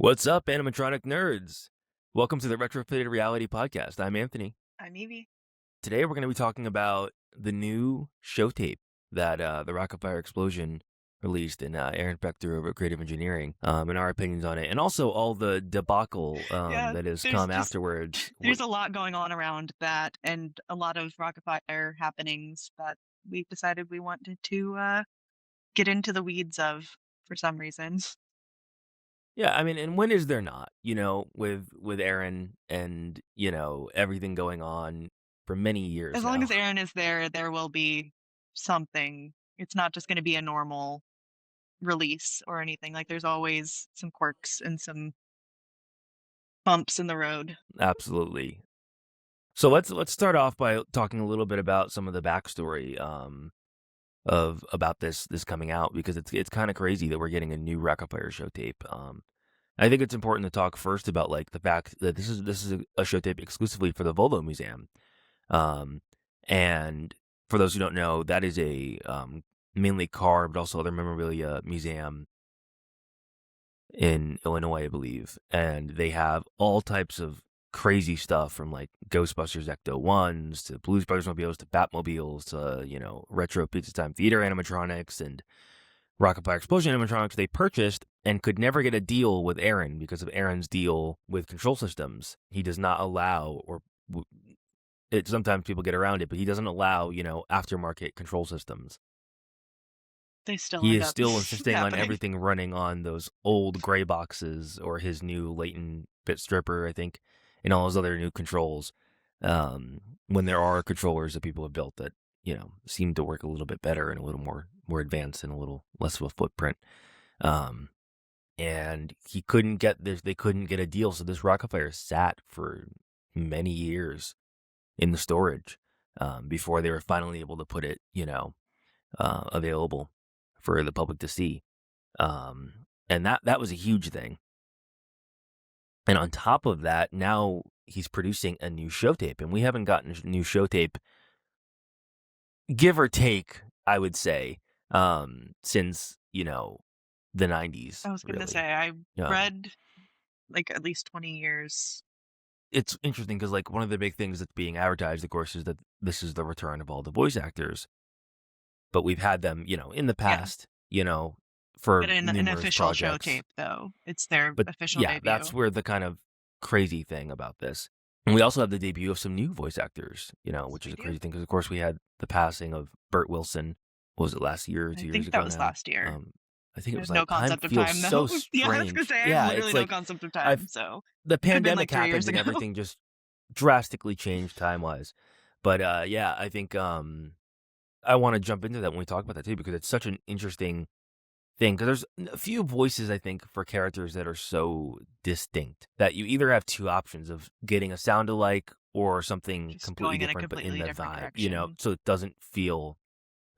What's up, animatronic nerds? Welcome to the Retrofitted Reality podcast. I'm Anthony. I'm Eevee. Today we're going to be talking about the new Showtape that the Rock-afire Explosion released, and Aaron Fechter over at Creative Engineering, and our opinions on it, and also all the debacle Yeah, that has there's come just afterwards. there's a lot going on around that, and a lot of Rock-afire happenings that we decided we wanted to get into the weeds of for some reason. Yeah, I mean, and when is there not? With Aaron and everything going on for many years As long as now. Aaron is there, there will be something. It's not just going to be a normal release or anything. Like there's always some quirks and some bumps in the road. Absolutely. So let's start off by talking a little bit about some of the backstory. Of about this coming out, because it's kind of crazy that we're getting a new Rock-afire show tape. I think it's important to talk first about like the fact that this is a show tape exclusively for the Volo Museum. Um, and for those who don't know, that is a mainly car but also other memorabilia museum in Illinois, I believe, and they have all types of crazy stuff from like Ghostbusters Ecto-1s to Blues Brothers mobiles to Batmobiles to, retro Pizza Time Theater animatronics and Rock-afire Explosion animatronics they purchased and could never get a deal with Aaron because of Aaron's deal with control systems. He does not allow, or sometimes people get around it, but he doesn't allow, aftermarket control systems. They still He end is up still insisting on happening. everything running on those old gray boxes or his new latent bit stripper, I think, and all those other new controls. When there are controllers that people have built that, seem to work a little bit better and a little more advanced and a little less of a footprint. Um, and he couldn't get this, they couldn't get a deal. So this Rock-afire sat for many years in the storage, before they were finally able to put it, available for the public to see. And that was a huge thing. And on top of that, now he's producing a new show tape, and we haven't gotten a new show tape, give or take, I would say, since the '90s. I was gonna Really, say I um, read like at least 20 years. it's interesting because like one of the big things that's being advertised, of course, is that this is the return of all the voice actors. But we've had them, in the Yeah. past, for But in an numerous official show projects. tape, though, it's their But official yeah, debut. that's where the kind of crazy thing about this. And we also have the debut of some new voice actors, Yes, which is we a do. crazy thing because, of course, we had the passing of Bert Wilson. What was it, last year or I 2 years think that ago was now? last year. I think I it have was no like time concept of feels time, so though. Yeah, I was gonna strange. say I have Yeah, literally it's no like concept of I've time, so the could have been pandemic like 3 happened years and ago. everything just drastically changed time wise. But yeah, I think I want to jump into that when we talk about that too because it's such an interesting thing because there's a few voices I think for characters that are so distinct that you either have two options of getting a sound alike or something Just completely going in a different but in completely the different vibe, direction. so it doesn't feel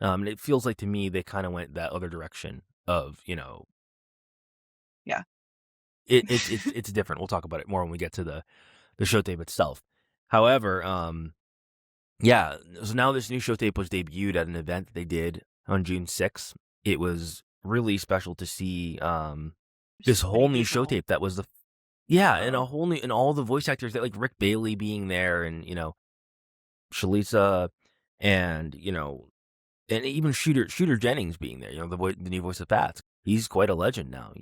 and it feels like to me they kind of went that other direction of, Yeah. it's different. We'll talk about it more when we get to the show tape itself. However, yeah, so now this new show tape was debuted at an event that they did on June 6th. It was really special to see There's this so many whole new show people. tape that was yeah, and a Oh, whole new and all the voice actors that like Rick Bailey being there and Shalisa and and even Shooter Jennings being there, the new voice of Bats. He's quite a legend now,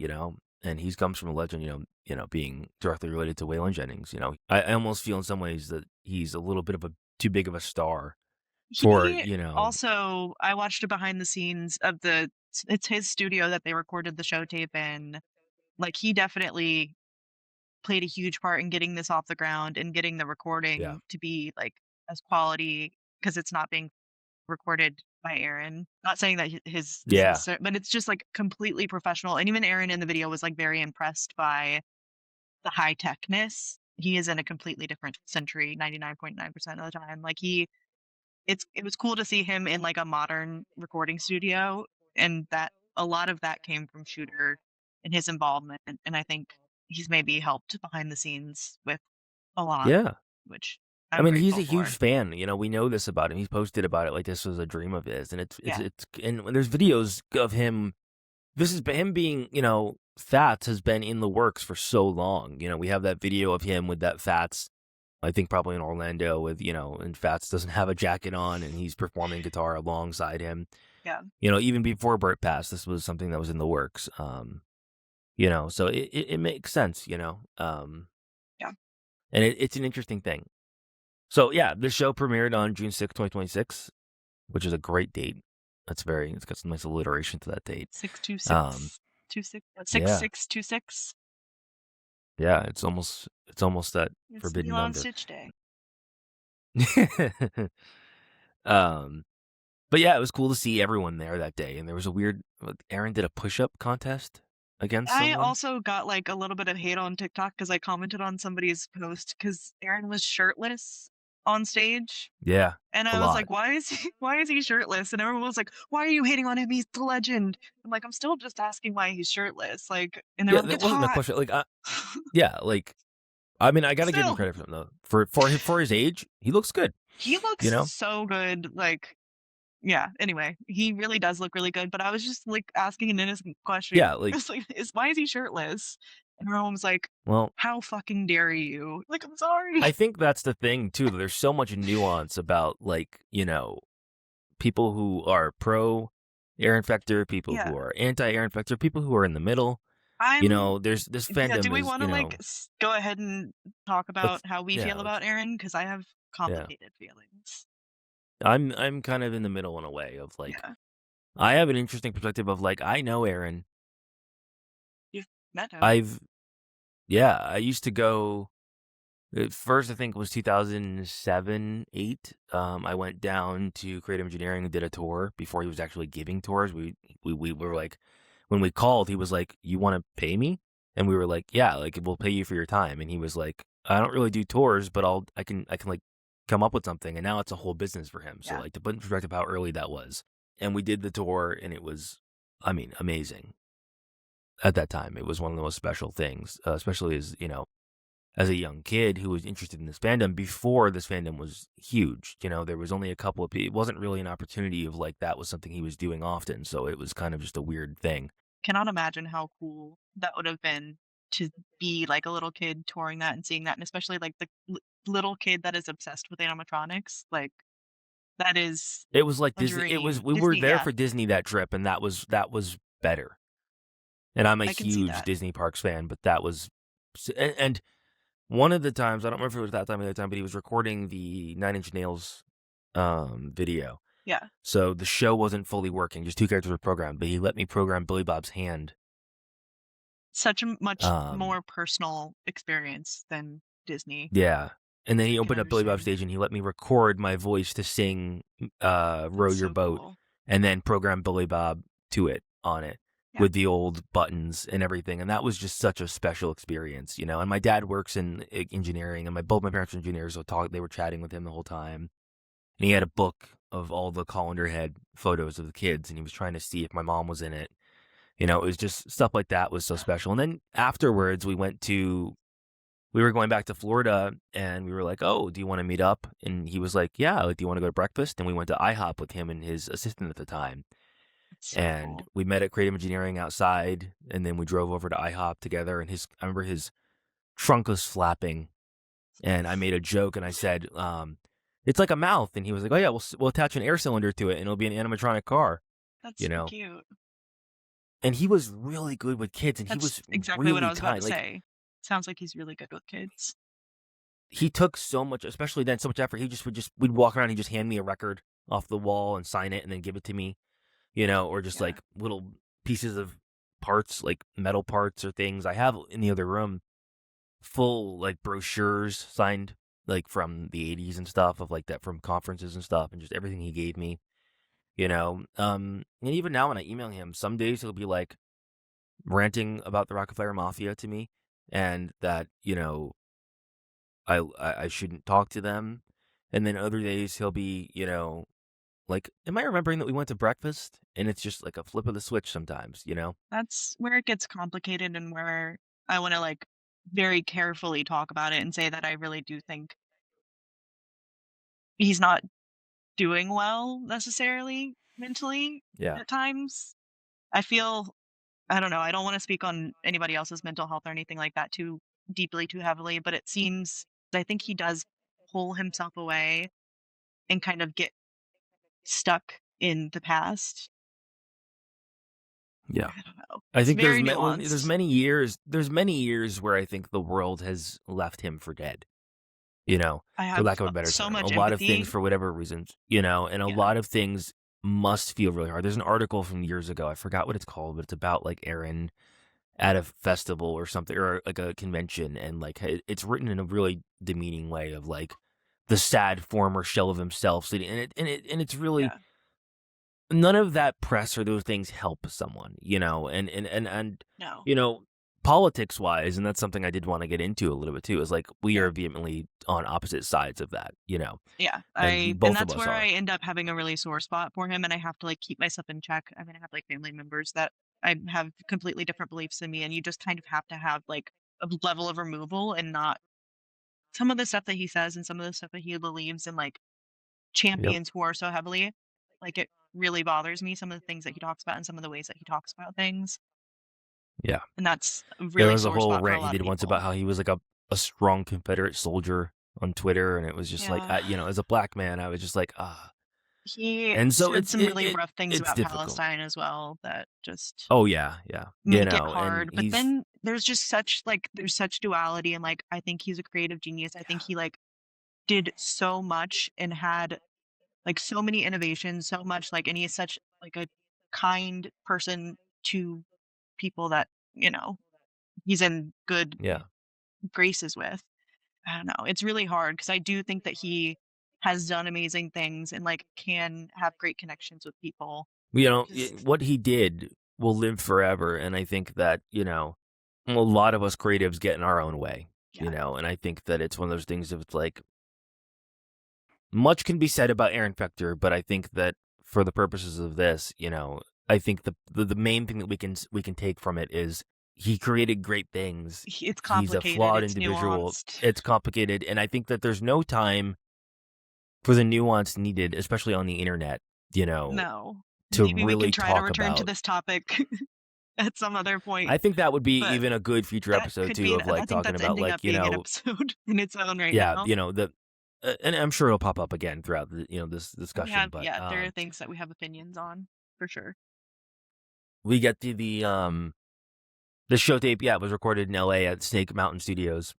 and he's comes from a legend, being directly related to Waylon Jennings. I almost feel in some ways that he's a little bit of a too big of a star for he also I watched a behind the scenes of it's his studio that they recorded the show tape in. Like, he definitely played a huge part in getting this off the ground and getting the yeah, recording to be, like, as quality because it's not being recorded by Aaron. Not saying that his is yeah, necessar but it's just, like, completely professional, and even Aaron in the video was, like, very impressed by the high techness. He is in a completely different century 99.9% of the time. Like, it was cool to see him in, like, a modern recording studio, and that a lot of that came from Shooter and his involvement, and I think he's maybe helped behind the scenes with a lot, yeah. which I I'm mean, he's a grateful huge for. fan. We know this about him. He's posted about it like this was a dream of his, and it's Yeah. and when there's videos of him. This is him being, Fats has been in the works for so long. You know, we have that video of him with that Fats, I think probably in Orlando with, you know, and Fats doesn't have a jacket on and he's performing guitar alongside him. Yeah. You know, even before Burt passed, this was something that was in the works. You know, so it makes sense, you know. Yeah. And it's an interesting thing. So yeah, the show premiered on June 6th, 2026, which is a great date. It's got some nice alliteration to that date. 626 Yeah. 6626. Yeah, it's almost that It's forbidden Lilo and number. Stitch Day. um, but yeah, it was cool to see everyone there that day. And there was a weird, Aaron did a push-up contest against I someone. also got like a little bit of hate on TikTok because I commented on somebody's post because Aaron was shirtless on stage. Yeah, And a I was lot. like, why is he shirtless? And everyone was like, why are you hating on him? He's the legend. I'm like, I'm still just asking why he's shirtless. Like, and they were Yeah, like, that it's wasn't a hot. question. Like, yeah, like, I mean, I got to give him Still, credit for him though. For his age, he looks good. he You looks know? so good. Like, yeah, anyway, he really does look really good. But I was just like asking an innocent question. Yeah, like, It's like, why is he shirtless? And everyone was like, well, how fucking dare you? Like, I'm sorry. I think that's the thing too. There's so much nuance about like, you know, people who are pro Aaron Fechter, people Yeah, who are anti Aaron Fechter, people who are in the middle. You I'm know, there's this yeah, do fandom we is, wanna, you like, know, go ahead and talk about let's how we yeah, feel let's about Aaron? Because I have yeah. complicated feelings. I'm kind of in the middle in a way of like Yeah. I have an interesting perspective of like I know Aaron. You've met him. I've yeah, I used to go at first I think it was 2007, 8. I went down to Creative Engineering and did a tour before he was actually giving tours. We were like when we called, he was like, "You want to pay me?" And we were like, "Yeah, like we'll pay you for your time." And he was like, "I don't really do tours, but I can like come up with something." And now it's a whole business for him. So Yeah. like to put in perspective how early that was. And we did the tour and it was I mean, amazing. At that time, it was one of the most special things, especially as, you know, as a young kid who was interested in this fandom before this fandom was huge. You know, there was only a couple of people. It wasn't really an opportunity of like that was something he was doing often. So it was kind of just a weird thing. Cannot imagine how cool that would have been to be, like, a little kid touring that and seeing that, and especially, like, the little kid that is obsessed with animatronics, like, that is It was like a Disney. It was dream. we were Disney, there yeah, for Disney that trip, and that was better. And I'm a I can see huge that. Disney parks fan, but that was and one of the times I don't remember if it was that time or the other time, but he was recording the Nine Inch Nails video. Yeah. So the show wasn't fully working; just two characters were programmed. But he let me program Billy Bob's hand. Such a much Um, more personal experience than Disney, Yeah. And then which he I can opened up Billy Bob's understand. stage and he let me record my voice to sing Row That's Your so Boat cool. and then program Billy Bob to it on it Yeah. with the old buttons and everything. And that was just such a special experience, you know. And my dad works in engineering and both my parents are engineers, so they were chatting with him the whole time. And he had a book of all the colander head photos of the kids and he was trying to see if my mom was in it. You know, it was just stuff like that was so special. And then afterwards we were going back to Florida and we were like, "Oh, do you want to meet up?" And he was like, "Yeah, like, do you want to go to breakfast?" And we went to IHOP with him and his assistant at the time. It's so And cool. we met at Creative Engineering outside and then we drove over to IHOP together and I remember his trunk was flapping and I made a joke and I said, "It's like a mouth." And he was like, "Oh yeah, we'll attach an air cylinder to it and it'll be an animatronic car." That's You so know. cute. And he was really good with kids and he That's was exactly what I really was about tiny. to Like say. Sounds like he's really good with kids. he took so much, especially then, so much effort. We'd walk around and he'd just hand me a record off the wall and sign it and then give it to me, you know, or just Yeah. like little pieces of parts, like metal parts or things. I have in the other room full like brochures signed like from the 80s and stuff of like that from conferences and stuff and just everything he gave me, you know. And even now when I email him, some days he'll be like ranting about the Rock-afire Mafia to me and that, you know, I shouldn't talk to them. And then other days he'll be, you know, like, am I remembering that we went to breakfast? And it's just like a flip of the switch sometimes, you know? That's where it gets complicated and where I wanna, like, very carefully talk about it and say that I really do think he's not doing well necessarily mentally Yeah. at times. I feel I don't know, I don't wanna speak on anybody else's mental health or anything like that too deeply, too heavily, but it seems I think he does pull himself away and kind of get stuck in the past. Yeah. I don't know. I It's think very there's nuanced. many years where I think the world has left him for dead, you know, I for have lack of a better so term. A much lot of things empathy. for whatever reasons, you know, and a Yeah, lot of things must feel really hard. There's an article from years ago. I forgot what it's called, but it's about like Aaron at a festival or something or like a convention, and like it's written in a really demeaning way of like the sad former shell of himself sitting, and it's really yeah, none of that press or those things help someone, you know, and no, you know, politics wise, and that's something I did want to get into a little bit too, is like we yeah. are vehemently on opposite sides of that, you know, Yeah, and and both of that's us where I are. end up having a really sore spot for him, and I have to, like, keep myself in check. I mean, I have, like, family members that I have completely different beliefs than me, and you just kind of have to have, like, a level of removal and not some of the stuff that he says and some of the stuff that he believes and, like, Yep. champions who are so heavily, like, it really bothers me, some of the things that he talks about and some of the ways that he talks about things, Yeah. and that's a There really was a sore whole spot for a rant he lot of did once about people. how he was like a strong Confederate soldier on Twitter, and it was just like, Yeah. you know, as a black man, I was just like, ah. He And so said some really rough things it's about difficult. Palestine as well that just Oh yeah, yeah, you make it know, and hard, but he's then there's just such, like there's such duality and, like, I think he's a creative genius. I think yeah, he, like, did so much and had, like, so many innovations, so much, like and he is such, like, a kind person to people that, he's in good yeah. graces with. I don't know, it's really hard because I do think that he has done amazing things and, like, can have great connections with people. You know, Just what he did will live forever, and I think that, you know, a lot of us creatives get in our own way, you yeah. know, and I think that it's one of those things of it's like much can be said about Aaron Fechter, but I think that for the purposes of this, you know, I think the main thing that we can take from it is he created great things. It's He's a complicated, flawed it's individual. nuanced. It's complicated, and I think that there's no time for the nuance needed, especially on the internet, you know, No. to Maybe we can really try to talk return to about. this topic at some other point, I think that would be but even a good future that episode could be too an of I like think talking that's about ending like, up you being an know, episode in its own right yeah, now. you know, and I'm sure it'll pop up again throughout the, you know, this We discussion, have but yeah, there are things that we have opinions on, for sure. we get to the Showtape, yeah, it was recorded in LA at Snake Mountain Studios.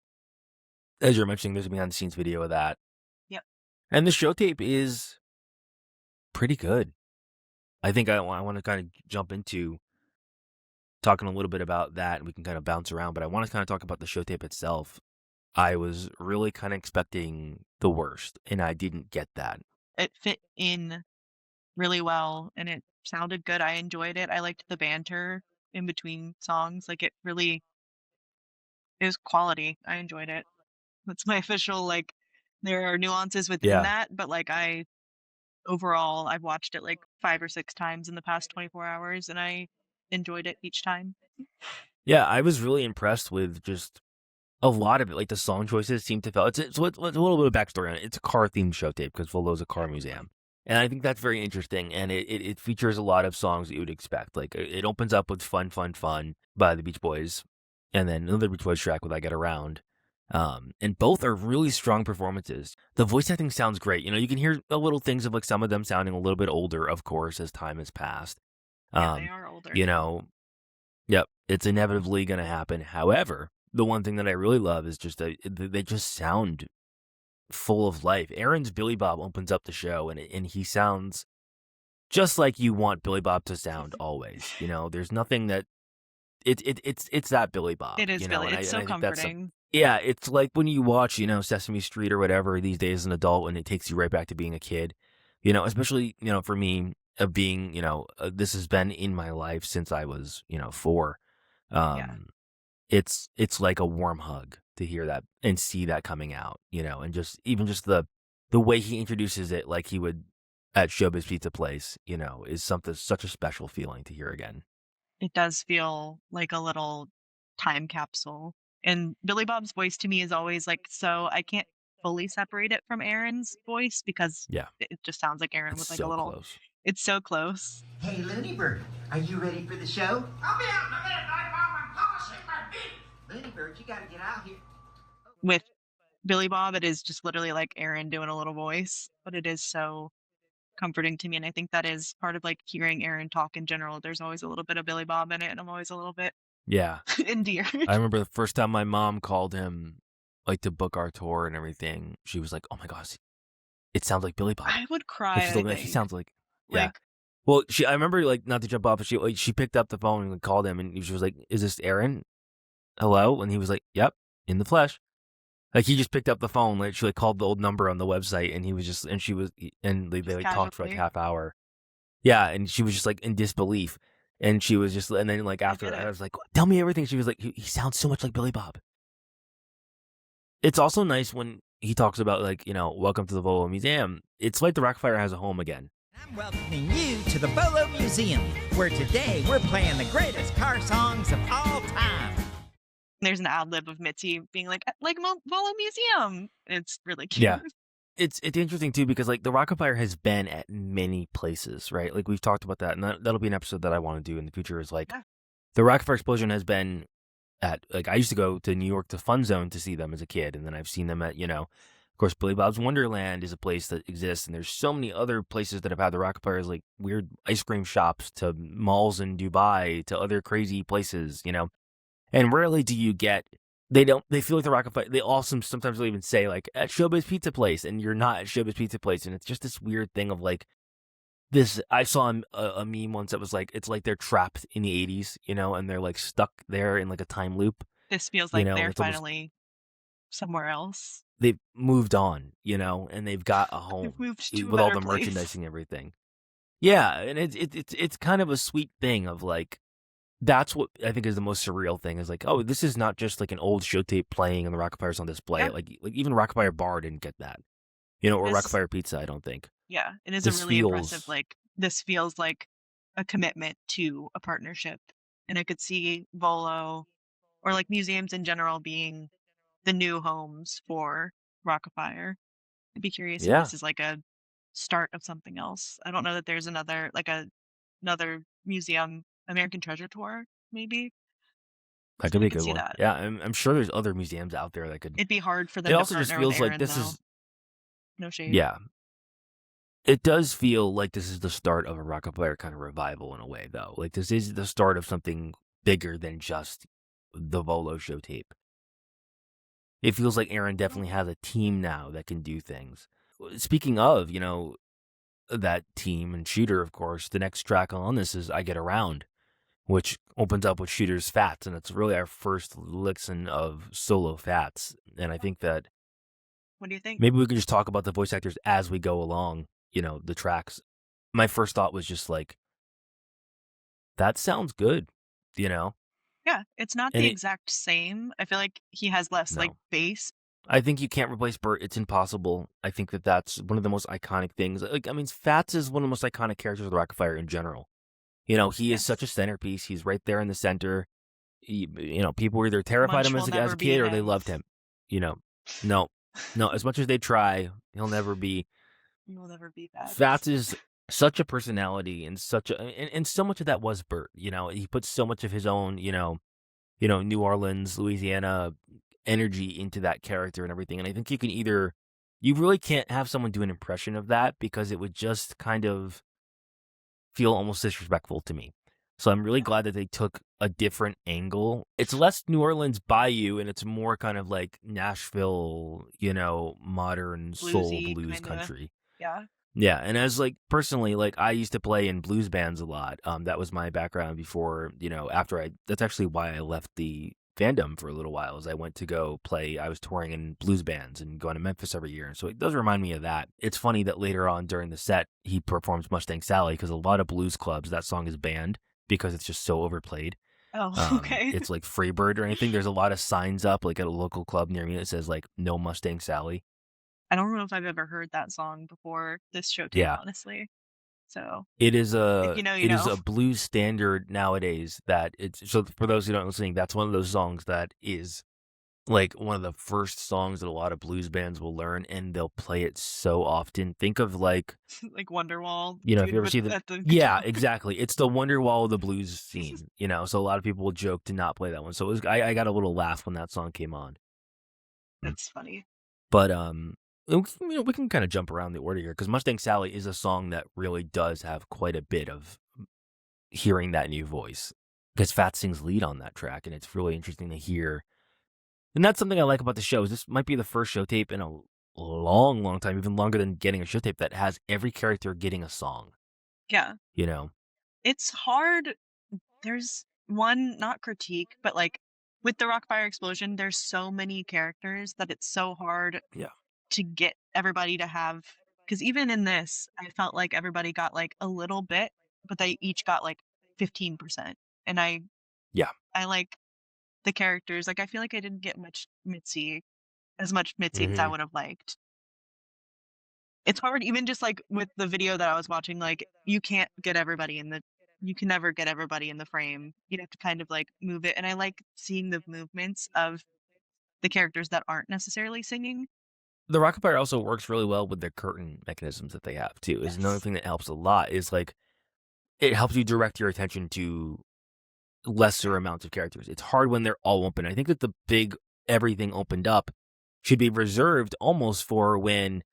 As you're mentioning, there's a behind the scenes video of that. Yep. And the Showtape is pretty good. I think I want to kind of jump into talking a little bit about that, and we can kind of bounce around, but I want to kind of talk about the Showtape itself. I was really kind of expecting the worst, and I didn't get that. It fit in really well, and it sounded good, I enjoyed it, I liked the banter in between songs, like, it was quality, I enjoyed it. That's my official, like there are nuances within Yeah. that, but, like, I overall, I've watched it, like, 5 or 6 times in the past 24 hours, and I enjoyed it each time. Yeah, I was really impressed with just a lot of it. Like the song choices seem to feel it's a little bit of backstory on it. It's a car themed show tape because Volo's a car Absolutely. museum. And I think that's very interesting. And it features a lot of songs that you would expect. Like it opens up with Fun, Fun, Fun by the Beach Boys. And then another Beach Boys track with I Get Around. And both are really strong performances. The voice acting sounds great. You know, you can hear the little things of like some of them sounding a little bit older, of course, as time has passed. Yeah, they Um, are older you now. know, Yep, it's inevitably gonna happen. However, the one thing that I really love is just they just sound full of life. Aaron's Billy Bob opens up the show, and he sounds just like you want Billy Bob to sound always. You know, there's nothing that it's that Billy Bob. It is You know, Billy, it's and so I think that's comforting. yeah. It's like when you watch Sesame Street or whatever these days as an adult, and it takes you right back to being a kid. You know, especially for me of being this has been in my life since I was 4. Yeah, um, it's like a warm hug to hear that and see that coming out, and just even just the way he introduces it like he would at Showbiz Pizza Place, is something such a special feeling to hear again. it does feel like a little time capsule, and Billy Bob's voice to me is always, like so I can't fully separate it from Aaron's voice because Yeah, it just sounds like Aaron it's with, like, a so little close. It's so close. Hey, Looney Bird, are you ready for the show? I'll be out in a minute. I found my policy, my beat. Looney Bird, you gotta get out here. With Billy Bob, it is just literally like Aaron doing a little voice, but it is so comforting to me, and I think that is part of, like, hearing Aaron talk in general. There's always a little bit of Billy Bob in it, and I'm always a little bit Yeah. I endeared. remember the first time my mom called him, like, to book our tour and everything, she was like, "Oh my gosh, it sounds like Billy Bob." I would Like, cry, she I told me that he think. sounds like yeah. Like, Well, I remember, like, not to jump off, but she picked up the phone and called him, and she was like, "Is this Aaron? Hello?" And he was like, "Yep, in the flesh." Like, he just picked up the phone, like, she, like, called the old number on the website, and he was just and she was and they, just like, talked for, like, casually. half hour. Yeah, and she was just, like, in disbelief, and she was just and then, like, I after get I it. was like, "Tell me everything." She was like, "He sounds so much like Billy Bob." It's also nice when he talks about, like, "Welcome to the Volo Museum." It's like the Rock-afire has a home again. I'm welcoming you to the Volo Museum, where today we're playing the greatest car songs of all time. There's an ad lib of Mitzi being like Volo Museum." It's really Yeah. cute. It's interesting too because, like, the Rock-afire has been at many places, right? Like, we've talked about that, and that'll be an episode that I wanna do in the future is, like, Yeah. the Rock-afire Explosion has been at like, I used to go to New York to Fun Zone to see them as a kid, and then I've seen them at, of course, Billy Bob's Wonderland is a place that exists, and there's so many other places that have had the Rock-afires, like, weird ice cream shops to malls in Dubai to other crazy places, And rarely do you get they feel like the Rock-afire they also sometimes will even say, like, "At Showbiz Pizza Place," and you're not at Showbiz Pizza Place, and it's just this weird thing of, like, this I saw a meme once that was like, it's like they're trapped in the '80s, and they're, like, stuck there in, like, a time loop, This feels like and they're it's almost finally somewhere else. they've moved on, and they've got a They've home moved to a with all better the place. merchandising and everything. Yeah, and it's kind of a sweet thing of, like, that's what I think is the most surreal thing is, like, oh, this is not just, like, an old Showtape playing and the Rock-afire's on display, Yeah. like, even Rock-afire Bar didn't get that, It or is Rock-afire Pizza, I don't think. Yeah, it is a This really impressive, feels like, this feels like a commitment to a partnership, and I could see Volo or, like, museums in general being the new homes for Rock-afire. I'd be curious if yeah, this is, like, a start of something else. I don't know that there's another museum American Treasure Tour, maybe? that So could I be a could good see one. that. Yeah, I'm sure there's other museums out there that could It'd be hard for it them to also just partner with feels like Aaron, this though. is No shade. yeah. It does feel like this is the start of a Rock-afire kind of revival in a way, though. Like, this is the start of something bigger than just the Volo show tape. It feels like Aaron definitely has a team now that can do things. Speaking of, that team and Shooter, of course, the next track on this is I Get Around, which opens up with Shooter's Fats, and it's really our first listen of solo Fats. And I think that What do you think? maybe we could just talk about the voice actors as we go along, the tracks. My first thought was just like, that sounds good, you know? Yeah, it's not And the it, exact same. I feel like he has less, like, no. bass. I think you can't replace Bert. It's impossible. I think that that's one of the most iconic things. Like, I mean, Fats is one of the most iconic characters of the Rock-afire in general. He is such Yes. a centerpiece. He's right there in the center. People were either terrified of Munch him will as never a be kid or they him. loved him. You know, no, no. As much as they try, he'll never be. He will never be that. Fats is such a personality and and so much of that was Bert. He put so much of his own, New Orleans, Louisiana energy into that character and everything. And I think you really can't have someone do an impression of that because it would just kind of feel almost disrespectful to me. So I'm really Yeah. glad that they took a different angle. It's less New Orleans Bayou and it's more kind of like Nashville, modern soul Bluesy, blues kinda. country. Yeah. Yeah, and as like personally, like I used to play in blues bands a lot. That was my background before, after that's actually why I left the fandom for a little while. Is I went to go play. I was touring in blues bands and going to Memphis every year, and so it does remind me of that. It's funny that later on during the set he performs Mustang Sally because a lot of blues clubs that song is banned because it's just so overplayed. Oh, okay. It's like Freebird or anything. There's a lot of signs up like at a local club near me that says like no Mustang Sally. I don't know if I've ever heard that song before this show tape, Yeah, honestly. So, It is if a you know, you it is know. a blues standard nowadays that it's so for those who don't listening, that's one of those songs that is like one of the first songs that a lot of blues bands will learn, and they'll play it so often. Think of like, Like Wonderwall, if you dude ever with see the at the yeah, guitar. exactly. It's the Wonderwall of the blues scene, so a lot of people will joke to not play that one. So I got a little laugh when that song came on. That's funny. But we can kind of jump around the order here because Mustang Sally is a song that really does have quite a bit of hearing that new voice because Fat sings lead on that track, and it's really interesting to hear. And that's something I like about the show. Is this might be the first show tape in a long, long time, even longer than getting a show tape, that has every character getting a song. Yeah. You know, It's hard. There's one, not critique, but like with the Rock-afire Explosion, there's so many characters that it's so hard yeah, to get everybody to have, because even in this, I felt like everybody got like a little bit, but they each got like 15%. And yeah. I like the characters. Like I feel like I didn't get as much Mitzi as I hmm would have liked. It's hard, even just like with the video that I was watching, like you can never get everybody in the frame. You'd have to kind of like move it. And I like seeing the movements of the characters that aren't necessarily singing. The Rock-afire also works really well with the curtain mechanisms that they have too. Is another Yes. thing that helps a lot. Is like it helps you direct your attention to lesser amounts of characters. It's hard when they're all open. I think that the big everything opened up should be reserved almost for when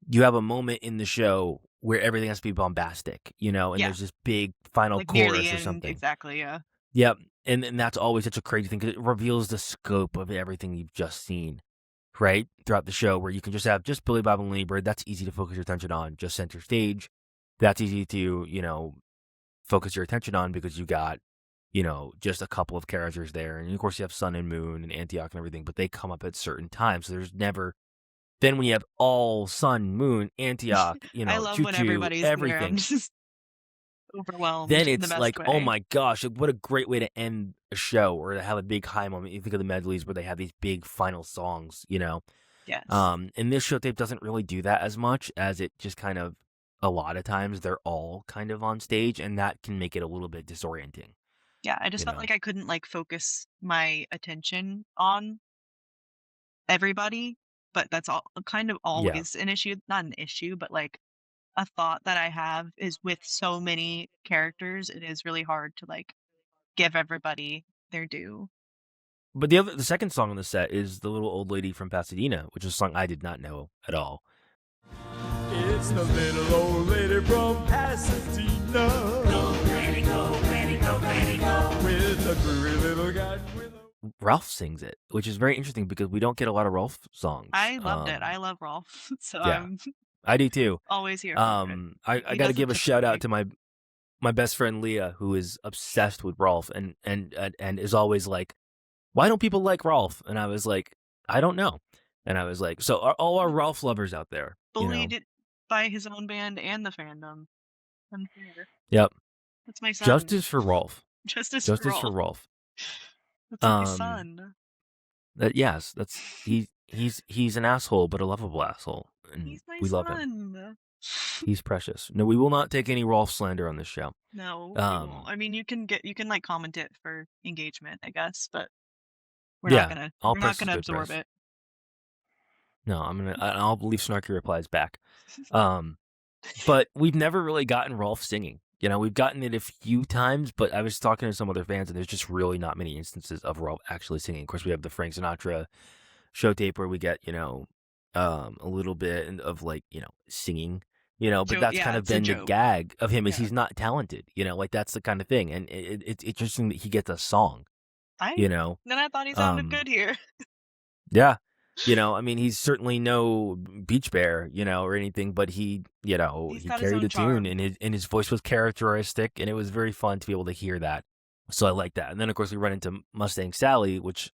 you have a moment in the show where everything has to be bombastic, and Yeah. there's this big final Like near the chorus or end. something. Exactly. Yeah. Yep. And that's always such a crazy thing because it reveals the scope of everything you've just seen, right? Throughout the show, where you can just have just Billy Bob and Ladybird. That's easy to focus your attention on. Just center stage. That's easy to, focus your attention on because you got, just a couple of characters there. And of course, you have Sun and Moon and Antioch and everything, but they come up at certain times. So there's never. Then when you have all Sun, Moon, Antioch, I love Choo when Choo, everybody's there. I'm everything. just overwhelmed Then in the it's best like, oh way. my gosh, like, what a great way to end a show or to have a big high moment. You think of the medleys where they have these big final songs. Yes. And this show tape doesn't really do that as much as it just kind of, a lot of times they're all kind of on stage, and that can make it a little bit disorienting. Yeah. I just You felt know? like I couldn't like focus my attention on everybody, but that's all kind of Yeah. always an issue. Not an issue, but like a thought that I have is with so many characters, it is really hard to like give everybody their due. But the second song on the set is The Little Old Lady from Pasadena, which is a song I did not know at all. It's the little old lady from Pasadena. Go, granny, go, granny, go, granny, go. With a groovy little guy with a... Ralph sings it, which is very interesting because we don't get a lot of Ralph songs. I loved it. I love Rolf, so Yeah. I'm I do too. always here for it. I He got to does it give a shout differently. out to my best friend Leah, who is obsessed with Rolf and is always like, why don't people like Rolf? And I was like, I don't know. And I was like, so are all our Rolf lovers out there? Bullied by his own band and the fandom. Unfair. Yep. That's my son. Justice for Rolf. Justice Justice for for Rolf. That's my son. Yes, he's an asshole, but a lovable asshole, and He's my we son. love him. He's precious. No, we will not take any Rolf slander on this show. No, we won't. I mean, you can like comment it for engagement, I guess, but we're Yeah, not gonna absorb it. No, I'll leave snarky replies back. But we've never really gotten Rolf singing. We've gotten it a few times, but I was talking to some other fans, and there's just really not many instances of Rolf actually singing. Of course, we have the Frank Sinatra show tape where we get, a little bit of like, singing, but that's kind of it's a been the joke. gag of him is Yeah. he's not talented, like that's the kind of thing. And it's interesting that he gets a song, Then I thought he sounded good here. Yeah. I mean, he's certainly no Beach Bear, or anything, but he got his carried own a tune, charm. and his voice was characteristic, and it was very fun to be able to hear that. So I like that. And then, of course, we run into Mustang Sally, which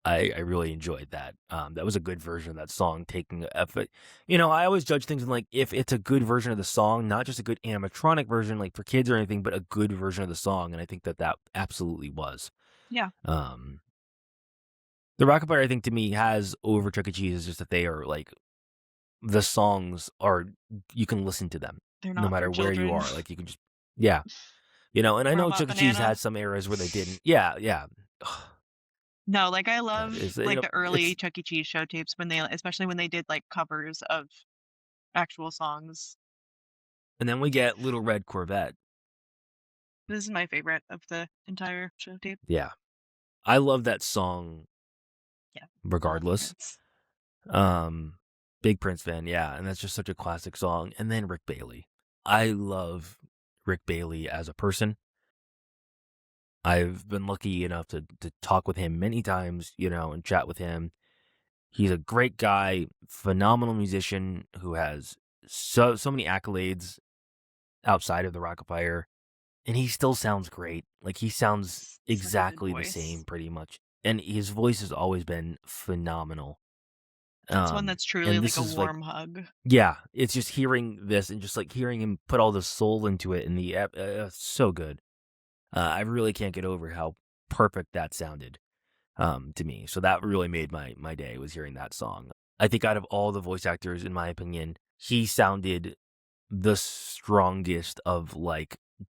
I really enjoyed that. That was a good version of that song, taking effort. I always judge things in, like, if it's a good version of the song, not just a good animatronic version, like for kids or anything, but a good version of the song. And I think that absolutely was. Yeah. The Rock-afire, I think, to me, has over Chuck E. Cheese is just that they are, like, the songs are, you can listen to them They're no not matter for where you children. are. Like, you can just, yeah. And I know Robot Chuck E. Cheese Banana. had some eras where they didn't. Yeah. No, like I love Is like the early it's Chuck E. Cheese show tapes when especially when they did like covers of actual songs. and then we get Little Red Corvette. This is my favorite of the entire show tape. Yeah, I love that song. Yeah, regardless. Big Prince fan, yeah, and that's just such a classic song. And then Rick Bailey. I love Rick Bailey as a person. I've been lucky enough to talk with him many times, and chat with him. He's a great guy, phenomenal musician who has so many accolades outside of the Rock-afire, and he still sounds great. Like he sounds Such a good exactly the voice. same, pretty much, and his voice has always been phenomenal. It's one that's truly and like this a is warm hug. Yeah, it's just hearing this and just like hearing him put all the soul into it, and so good. I really can't get over how perfect that sounded to me. So that really made my day, was hearing that song. I think out of all the voice actors, in my opinion, he sounded the strongest of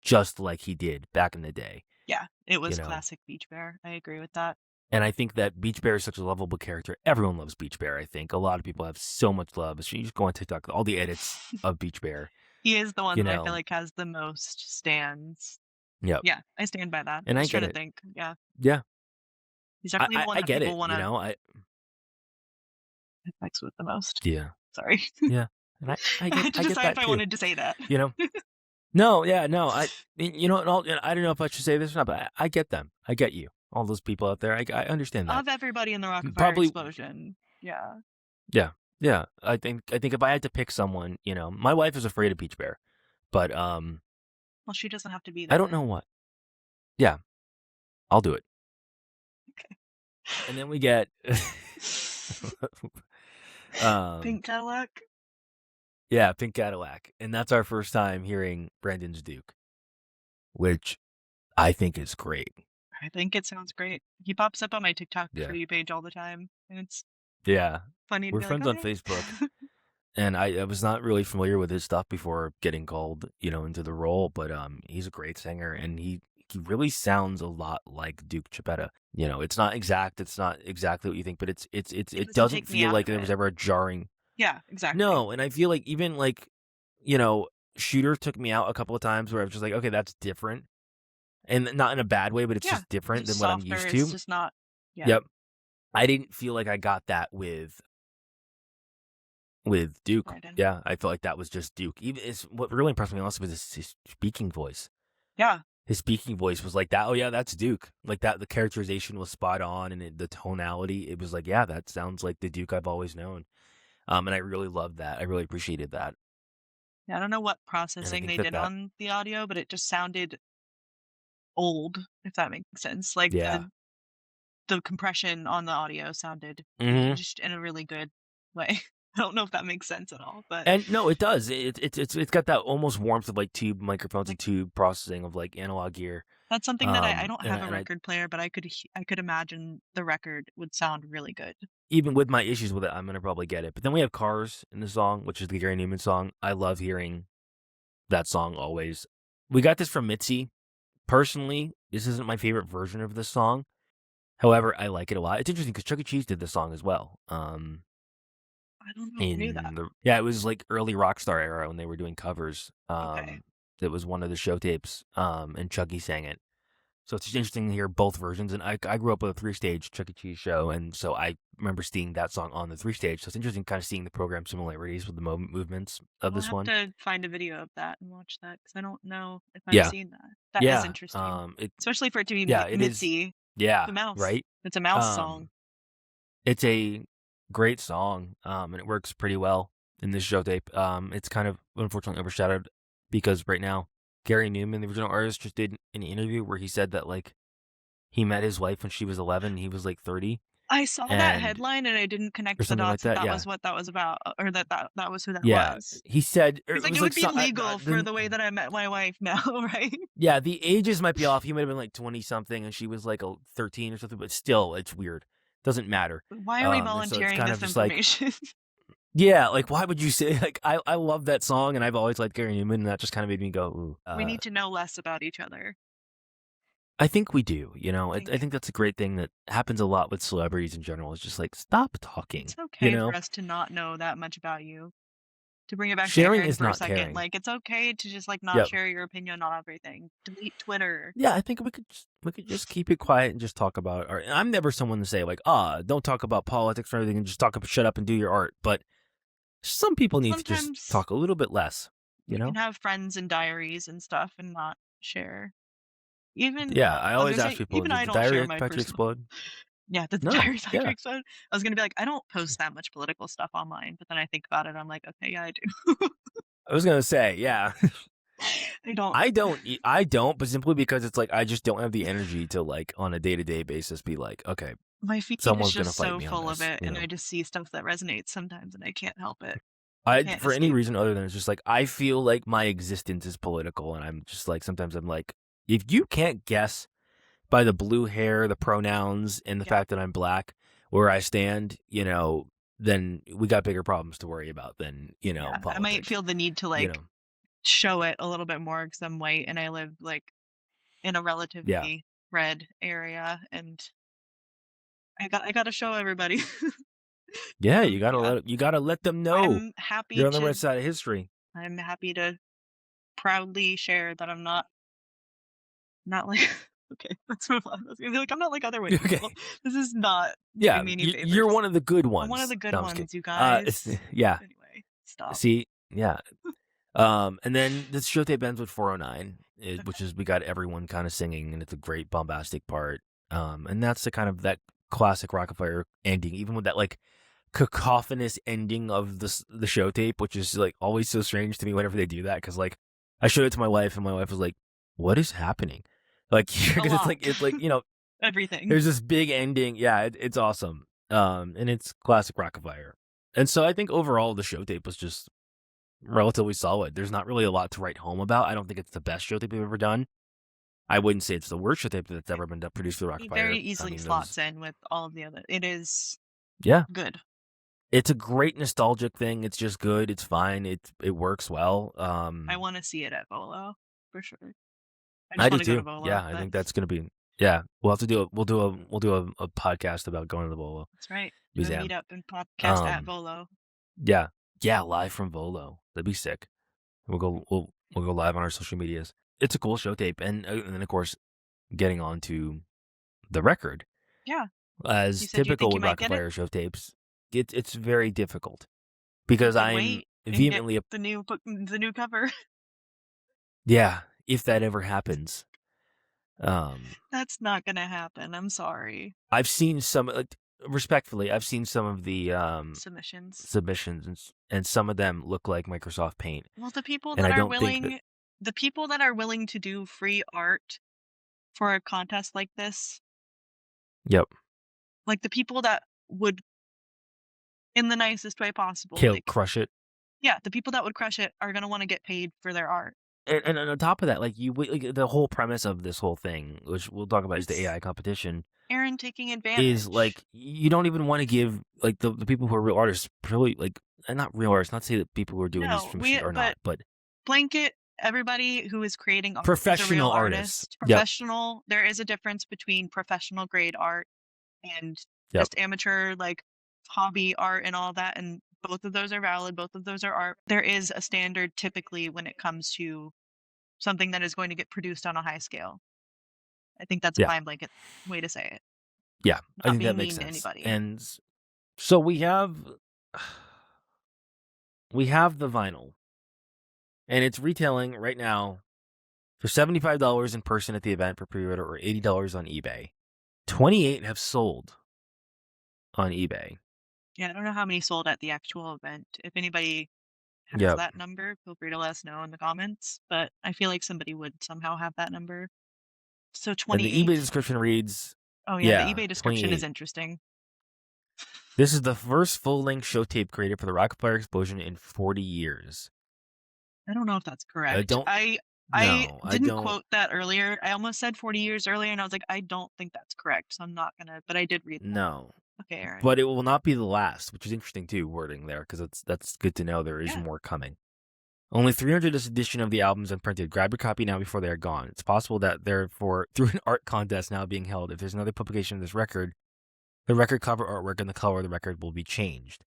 just like he did back in the day. Yeah, it was classic Beach Bear. I agree with that. And I think that Beach Bear is such a lovable character. Everyone loves Beach Bear, I think. A lot of people have so much love. You just go on TikTok, all the edits of Beach Bear. He is the one that I feel like has the most stands. Yep. Yeah, I stand by that. And I was get trying it. to think. Yeah. Yeah. He's definitely the one I that get it, people want to I flex with the most. Yeah. Sorry. Yeah. And I had to decide if I wanted to say that. No, yeah, no. I don't know if I should say this or not, but I get them. I get you. All those people out there. I understand that. Of everybody in the Rock-afire Explosion. Yeah. Yeah. Yeah. I think if I had to pick someone, my wife is afraid of Beach Bear. But well, she doesn't have to be there. I don't know what. Yeah. I'll do it. Okay. And then we get Pink Cadillac. Yeah, Pink Cadillac. And that's our first time hearing Brandon's Duke, which I think is great. I think it sounds great. He pops up on my TikTok For You page all the time. And it's funny to We're be friends like, on Facebook. And I was not really familiar with his stuff before getting called, into the role, but he's a great singer, and he really sounds a lot like Duke Chiappetta. It's not exactly what you think, but it doesn't feel like there was ever a jarring. Yeah, exactly. No, and I feel like even Shooter took me out a couple of times where I was just like, okay, that's different. And not in a bad way, but it's just different than what I'm used to. It's just not. Yeah. Yep. I didn't feel like I got that with Duke. Brandon. Yeah, I felt like that was just Duke. Even what really impressed me also was his speaking voice. Yeah. His speaking voice was like that. Oh yeah, that's Duke. Like that, the characterization was spot on, and the tonality. It was like, yeah, that sounds like the Duke I've always known. And I really loved that. I really appreciated that. Yeah, I don't know what processing they did on the audio, but it just sounded old, if that makes sense. Like the compression on the audio sounded just in a really good way. I don't know if that makes sense at all, but no, it does. It's got that almost warmth of like tube microphones and tube processing of like analog gear. That's something that I don't have a record player, but I could imagine the record would sound really good. Even with my issues with it, I'm gonna probably get it. But then we have Cars in the song, which is the Gary Newman song. I love hearing that song always. We got this from Mitzi. Personally, this isn't my favorite version of this song. However, I like it a lot. It's interesting because Chuck E. Cheese did this song as well. I don't know if I knew that. It was like early Rockstar era when they were doing covers. It was one of the show tapes, and Chucky sang it. So it's just interesting to hear both versions. And I grew up with a 3-stage Chuck E. Cheese show, and so I remember seeing that song on the 3-stage. So it's interesting kind of seeing the program similarities with the movements of this one. I'll have to find a video of that and watch that, because I don't know if I've seen that. That is interesting. Especially for it to be Mitzi. Yeah, the mouse. Right? It's a mouse song. It's a great song, and it works pretty well in this show tape. It's kind of unfortunately overshadowed because right now Gary Newman, the original artist, just did an interview where he said that like he met his wife when she was 11 and he was like 30. I saw that headline and I didn't connect the dots that was what that was about, or that was who that was. He said it would be legal for the way that I met my wife now, right? Yeah, the ages might be off. He might have been like 20 something and she was like 13 or something, but still, it's weird. Doesn't matter. Why are we volunteering this information? Yeah, like why would you say like I love that song and I've always liked Gary Newman, and that just kind of made me go, ooh. We need to know less about each other. I think we do. You know, I Like, think that's a great thing that happens a lot with celebrities in general. It's just like stop talking. it's You okay for know, us to not know that much about you. To bring it back to sharing Aaron is for a not second, caring. like, it's okay to just, like, not Yep. share your opinion on everything. Delete Twitter. Yeah, I think we could just keep it quiet and just talk about art. And I'm never someone to say like, don't talk about politics or anything and just shut up and do your art. But some people need to just Sometimes talk a little bit less. You you can know? have friends and diaries and stuff and not share. Even, Yeah, I I was always gonna ask say, people, even did I the don't share diary my factory personal explode? Yeah, did the No. diary factory Yeah. explode? I was gonna be like, I don't post that much political stuff online, but then I think about it, I'm like, okay, yeah, I do. I was gonna say, yeah. I don't. I don't, but simply because it's like I just don't have the energy to like on a day-to-day basis be like, okay, My feed is someone's gonna just fight so me on full of this, it, you and I know. just see stuff that resonates sometimes, and I can't help it. I I can't for any escape. reason other than it's just like I feel like my existence is political, and I'm just like sometimes I'm like, if you can't guess by the blue hair, the pronouns, and the Yeah, fact that I'm black where I stand, you know, then we got bigger problems to worry about than yeah. I might politics, feel the need to you like know. show it a little bit more because I'm white and I live like in a Yeah, relatively red area, and I gotta show everybody. yeah, Yeah, you gotta let them know I'm happy you're on the to. right side of history. I'm happy to proudly share that I'm not like. Okay, let's move on. I was gonna be like, I'm not like other white Okay. people. This is not Yeah, doing me any you're favors. one of the good I'm one of ones. the good No, I'm just kidding. ones, you guys. Yeah. Anyway, stop. See, yeah. And then the Showtape ends with 409, which is we got everyone kind of singing, and it's a great bombastic part. And that's the kind of that classic Rock-afire ending, even with that like cacophonous ending of the Showtape, which is like always so strange to me whenever they do that, because like I showed it to my wife, and my wife was like, "What is happening?" Like, A because lot. it's like Everything. there's this big ending. Yeah, it's awesome. And it's classic Rock-afire. And so I think overall the show tape was just relatively solid. There's not really a lot to write home about. I don't think it's the best show tape we've ever done. I wouldn't say it's the worst show tape that's ever been produced for It Rock-afire. very I easily mean, slots in with all of the other. It is yeah, good. it's a great nostalgic thing. It's just good. It's fine. It works well. I want to see it at Volo for sure. I I just do want to go to too. Volo. Yeah, I think that's gonna be. Yeah, we'll have to do a podcast about going to the Volo That's right. Do a Museum. meetup and podcast at Um, Volo. yeah, yeah, live from Volo. That'd be sick. We'll go live on our social medias. It's a cool show tape, and then of course getting on to the record. Yeah. You As said you typical think you with might get it. Rock-afire show tapes, it's very difficult because Then I'm wait and get vehemently the new cover. yeah. If that ever happens, That's not gonna happen. I'm sorry. I've seen some like respectfully, I've seen some of the Submissions. submissions, and some of them look like Microsoft Paint, Well, the people and that I are don't think that. willing, the people that are willing to do free art for a contest like this, Yep, like the people that would, in the nicest way possible, kill like, crush it. yeah, the people that would crush it are gonna want to get paid for their art. And on top of that, like like the whole premise of this whole thing, which we'll talk about, is the It's AI competition. Aaron taking advantage. Is like you don't even want to give like the people who are real artists, probably like not real artists. Not to say that people who are doing these No, from shit are not, but blanket everybody who is creating art is a professional real artists. artist. Yep, Professional. There is a difference between professional grade art and yep, just amateur like hobby art and all that, and both of those are valid. Both of those are art. There is a standard typically when it comes to something that is going to get produced on a high scale. I think that's a yeah, fine blanket way to say it. yeah. I Not think that being makes mean to sense. anybody. And so we have the vinyl, and it's retailing right now for $75 in person at the event for pre-order, or $80 on eBay. 28 have sold on eBay. Yeah, I don't know how many sold at the actual event. If anybody has Yep. that number, feel free to let us know in the comments. But I feel like somebody would somehow have that number. So And the eBay 28. description reads, Oh yeah, the yeah, eBay description is 28. interesting. This is the first full-length show tape created for the Rock-afire Explosion in 40 years. I don't know if that's correct. I didn't don't. quote that earlier. I almost said 40 years earlier, and I was like, I don't think that's correct. So I'm not gonna. But I did read that. No. Okay, Aaron. But it will not be the last, which is interesting too, wording there, because that's good to know there is Yeah. more coming. Only 300 this edition of the albums unprinted. Grab your copy now before they are gone. It's possible that therefore, through an art contest now being held, if there's another publication of this record, the record cover artwork and the color of the record will be changed.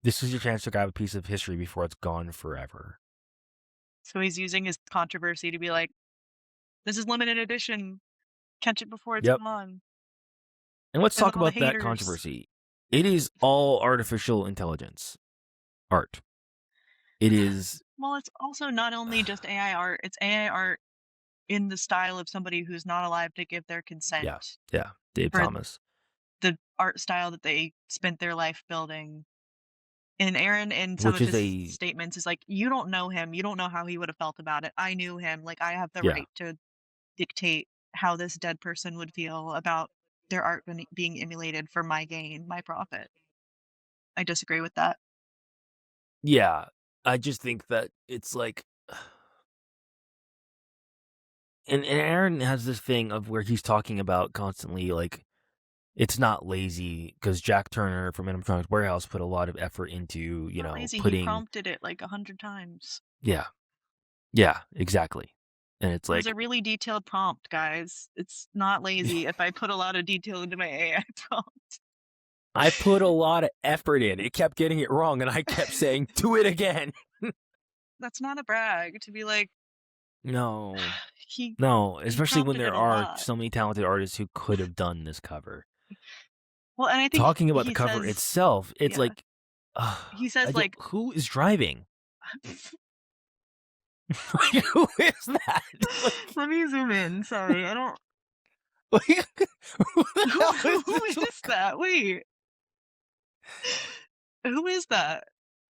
This is your chance to grab a piece of history before it's gone forever. So he's using his controversy to be like, this is limited edition. Catch it before it's gone. And let's Because talk of all the about that haters. controversy. It is all artificial intelligence art. It is. Well, it's also not only just AI art, it's AI art in the style of somebody who's not alive to give their consent. Yeah. Dave for Thomas. The art style that they spent their life building. And Aaron, in some of his statements, is like, you don't know him. You don't know how he would have felt about it. I knew him. Like, I have the right to dictate how this dead person would feel about their art being emulated for my gain, my profit. I disagree with that. Yeah. I just think that it's like, and Aaron has this thing of where he's talking about constantly, like, it's not lazy because Jack Turner from Animatronics Warehouse put a lot of effort into, you know, lazy. putting. He prompted it like 100 times. Yeah, exactly. And it's like, it was a really detailed prompt, guys. It's not lazy if I put a lot of detail into my AI prompt. I put a lot of effort in. It kept getting it wrong, and I kept saying, "Do it again." That's not a brag to be like. No, no, especially when there are so many talented artists who could have done this cover. Well, and I think talking about the cover itself, it's like he says, like, who is driving? Who is that? Let me zoom in. Sorry, I don't. Who is that? Wait. Who is that?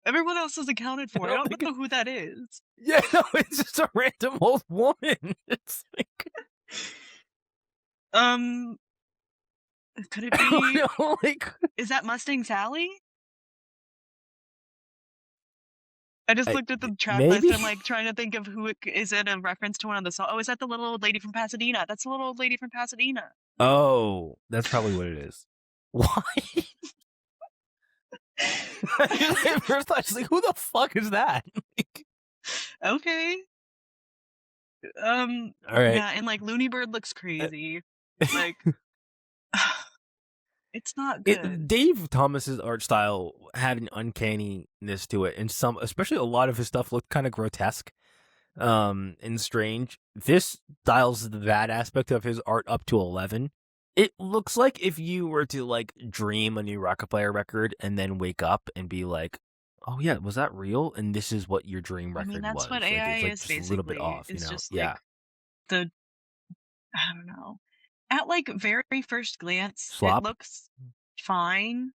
Everyone else is accounted for. I don't know who that is. Yeah, no, it's just a random old woman. It's like, could it be? No, like, is that Mustang Sally? I just looked at the track list and I'm like trying to think of who it is in a reference to one of the songs. Oh, is that the little old lady from Pasadena? That's the little old lady from Pasadena. Oh, that's probably what it is. Why? First I was like, who the fuck is that? Okay. All right. Yeah, and like Looney Bird looks crazy. Like, it's not good. Dave Thomas's art style had an uncanniness to it, and especially a lot of his stuff looked kind of grotesque, and strange. This dials that aspect of his art up to 11. It looks like if you were to like dream a new Rock-afire record and then wake up and be like, "Oh yeah, was that real?" And this is what your dream record was. I mean, that's what like, AI it's like is just basically. A little bit off, it's you know? Just like I don't know. At like very first glance, it looks fine,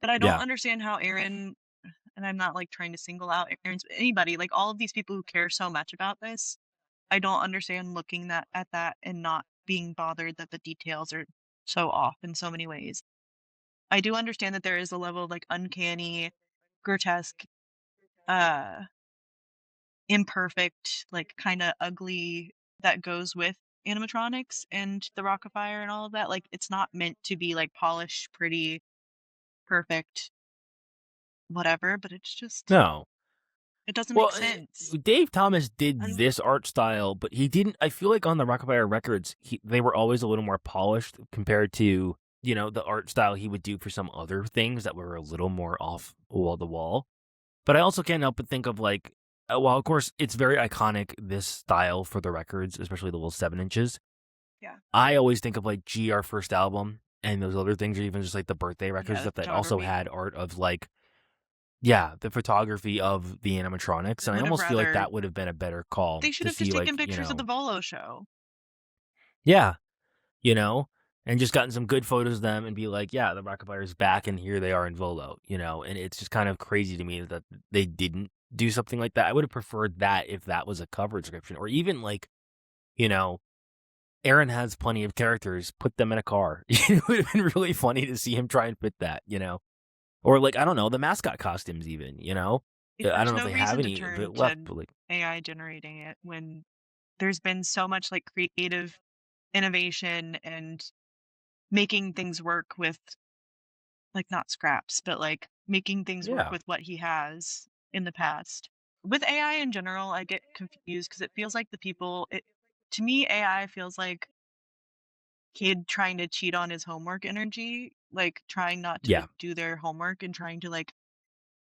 but I don't understand how Aaron. And I'm not like trying to single out Aaron's anybody. Like all of these people who care so much about this, I don't understand looking at that and not being bothered that the details are so off in so many ways. I do understand that there is a level of like uncanny, grotesque, imperfect, like kind of ugly that goes with animatronics and the Rock-afire and all of that. Like it's not meant to be like polished, pretty, perfect, whatever, but it's just it doesn't make sense. Dave Thomas did this art style, but he didn't. I feel like on the Rock-afire records, they were always a little more polished compared to, you know, the art style he would do for some other things that were a little more off the wall. But I also can't help but think of like, well, of course, it's very iconic, this style for the records, especially the little 7 inches. Yeah. I always think of like our first album and those other things, or even just like the birthday records that also had art of like, the photography of the animatronics, and I almost feel like that would have been a better call. They should have just taken pictures of the Volo show. Yeah, you know, and just gotten some good photos of them and be like, yeah, the Rock-afire is back, and here they are in Volo, you know, and it's just kind of crazy to me that they didn't do something like that. I would have preferred that if that was a cover description, or even like, you know, Aaron has plenty of characters, put them in a car. It would have been really funny to see him try and fit that, you know. Or like, I don't know, the mascot costumes even, you know? I don't know if they have any of it left. But like, AI generating it when there's been so much like creative innovation and making things work with like not scraps, but like making things work with what he has in the past. with AI in general, I get confused because it feels like to me, AI feels like kid trying to cheat on his homework energy, like trying not to Yeah. do their homework and trying to like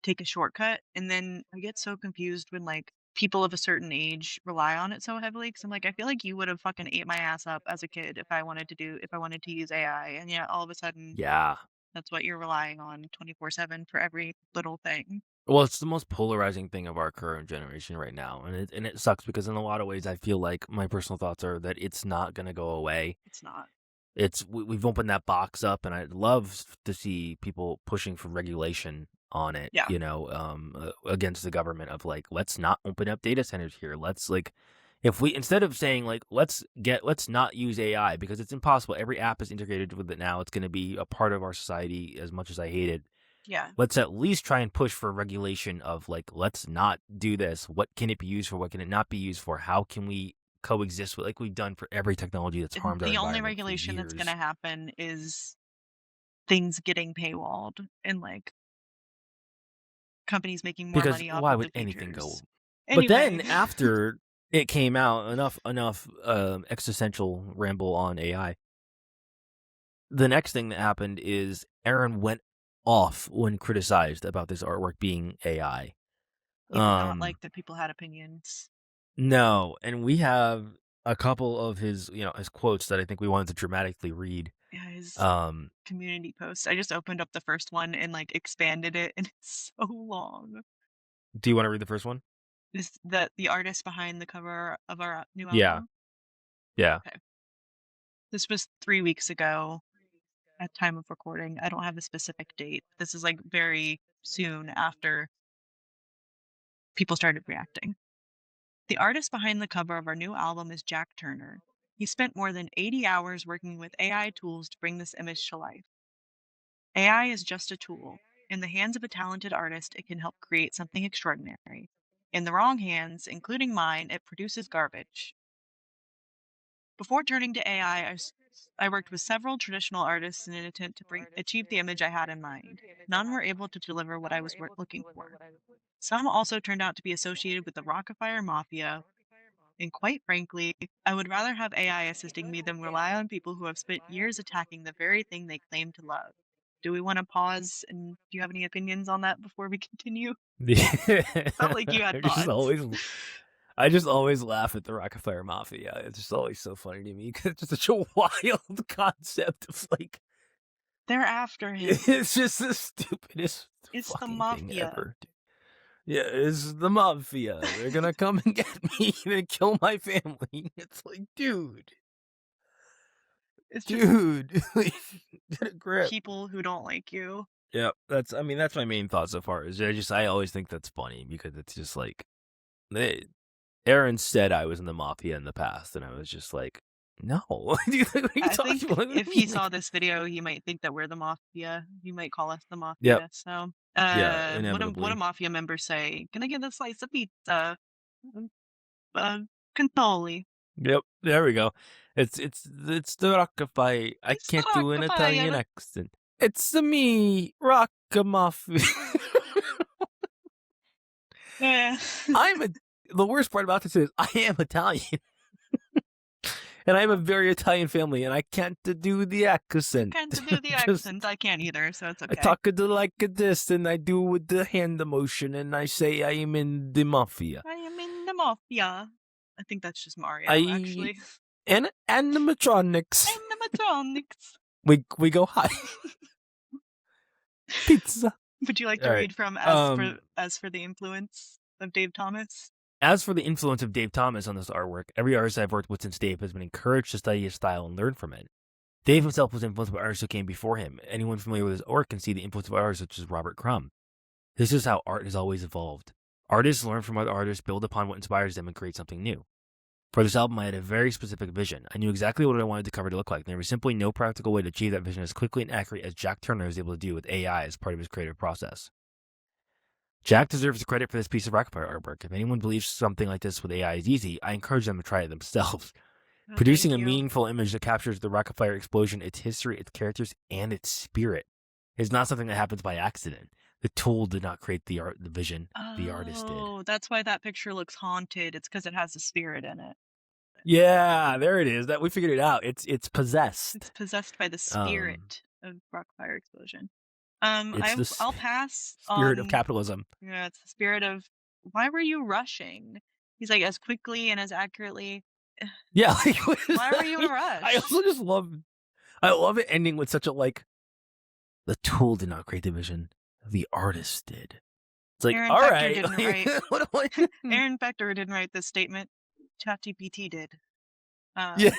take a shortcut. And then I get so confused when like people of a certain age rely on it so heavily because I'm like, I feel like you would have fucking ate my ass up as a kid if I wanted to use AI. And yet all of a sudden Yeah. that's what you're relying on 24/7 for every little thing. Well, it's the most polarizing thing of our current generation right now, and it sucks because in a lot of ways I feel like my personal thoughts are that it's not gonna go away. It's not. We've opened that box up, and I'd love to see people pushing for regulation on it. Yeah. Against the government of like, let's not open up data centers here. Let's like, if we instead of saying like, let's not use AI because it's impossible. Every app is integrated with it now. It's going to be a part of our society as much as I hate it. Yeah. Let's at least try and push for regulation of like, let's not do this. What can it be used for? What can it not be used for? How can we coexist with like we've done for every technology that's harmed our The only environment for regulation that's going to years? happen is things getting paywalled and like companies making more Because money off why of would the anything go? features. But then Anyway, after it came out, enough existential ramble on AI. The next thing that happened is Aaron went off when criticized about this artwork being AI. he did not like that people had opinions. No, and we have a couple of his quotes that I think we wanted to dramatically read. Yeah, his Um, community post. I just opened up the first one and like expanded it, and it's so long. do you want to read the first one? Is that the artist behind the cover of our new Yeah. album? Yeah. Okay. This was 3 weeks ago at time of recording. I don't have a specific date. This is like very soon after people started reacting. The artist behind the cover of our new album is Jack Turner. He spent more than 80 hours working with AI tools to bring this image to life. AI is just a tool. In the hands of a talented artist, it can help create something extraordinary. In the wrong hands, including mine, it produces garbage. Before turning to AI, I worked with several traditional artists in an attempt to achieve the image I had in mind. None were able to deliver what I was looking for. Some also turned out to be associated with the Rock-afire Mafia, and quite frankly, I would rather have AI assisting me than rely on people who have spent years attacking the very thing they claim to love. Do we want to pause, and do you have any opinions on that before we continue? Felt like you had thoughts. I just always laugh at the Rock-afire Mafia. It's just always so funny to me because it's just such a wild concept of like They're after him. it's just the stupidest It's the fucking thing mafia. ever. Yeah, it's the mafia. They're gonna come and get me and kill my family. It's like, dude, It's just get a grip. people who don't like you. Yeah, that's my main thought so far. Is I always think that's funny because it's just like, Aaron said I was in the mafia in the past, and I was just like, no. What are you I talking think about? if he saw this video, he might think that we're the mafia. He might call us the mafia. Yep. So, Yeah, what inevitably. do mafia members say? Can I get a slice of pizza? Cannoli. Yep, there we go. It's the Rock-afire. I It's the can't do an Rock-afire. Italian accent. It's me, Rock-a-mafia. Yeah. The worst part about this is I am Italian. And I have a very Italian family, and I can't do the accent. Can't do the accent. I can't either, so it's okay. I talk like this, and I do with the hand motion, and I say I am in the mafia. I am in the mafia. I think that's just Mario, actually. And animatronics. Animatronics. We go high. Pizza. Would you like to read from As for the Influence of Dave Thomas? As for the influence of Dave Thomas on this artwork, every artist I've worked with since Dave has been encouraged to study his style and learn from it. Dave himself was influenced by artists who came before him. Anyone familiar with his work can see the influence of artists such as Robert Crumb. This is how art has always evolved. Artists learn from other artists, build upon what inspires them, and create something new. For this album, I had a very specific vision. I knew exactly what I wanted the cover to look like, and there was simply no practical way to achieve that vision as quickly and accurately as Jack Turner was able to do with AI as part of his creative process. Jack deserves the credit for this piece of Rock-afire artwork. If anyone believes something like this with AI is easy, I encourage them to try it themselves. Producing a meaningful image that captures the Rock-afire explosion, its history, its characters, and its spirit It's not something that happens by accident. The tool did not create the vision. The artist did. Oh, that's why that picture looks haunted. It's because it has a spirit in it. Yeah, there it is. That we figured it out. It's possessed. It's possessed by the spirit of Rock-afire Explosion. It's I'll pass spirit of on. capitalism. Yeah, it's the spirit of. Why were you rushing? He's like, as quickly and as accurately. Yeah, like, Why were you in a rush? I also just I love it ending with such a like. The tool did not create the vision. The artist did. It's like, Aaron all Fechter right. didn't Like, write. what do I? Aaron Fechter didn't write this statement. ChatGPT did. Yeah.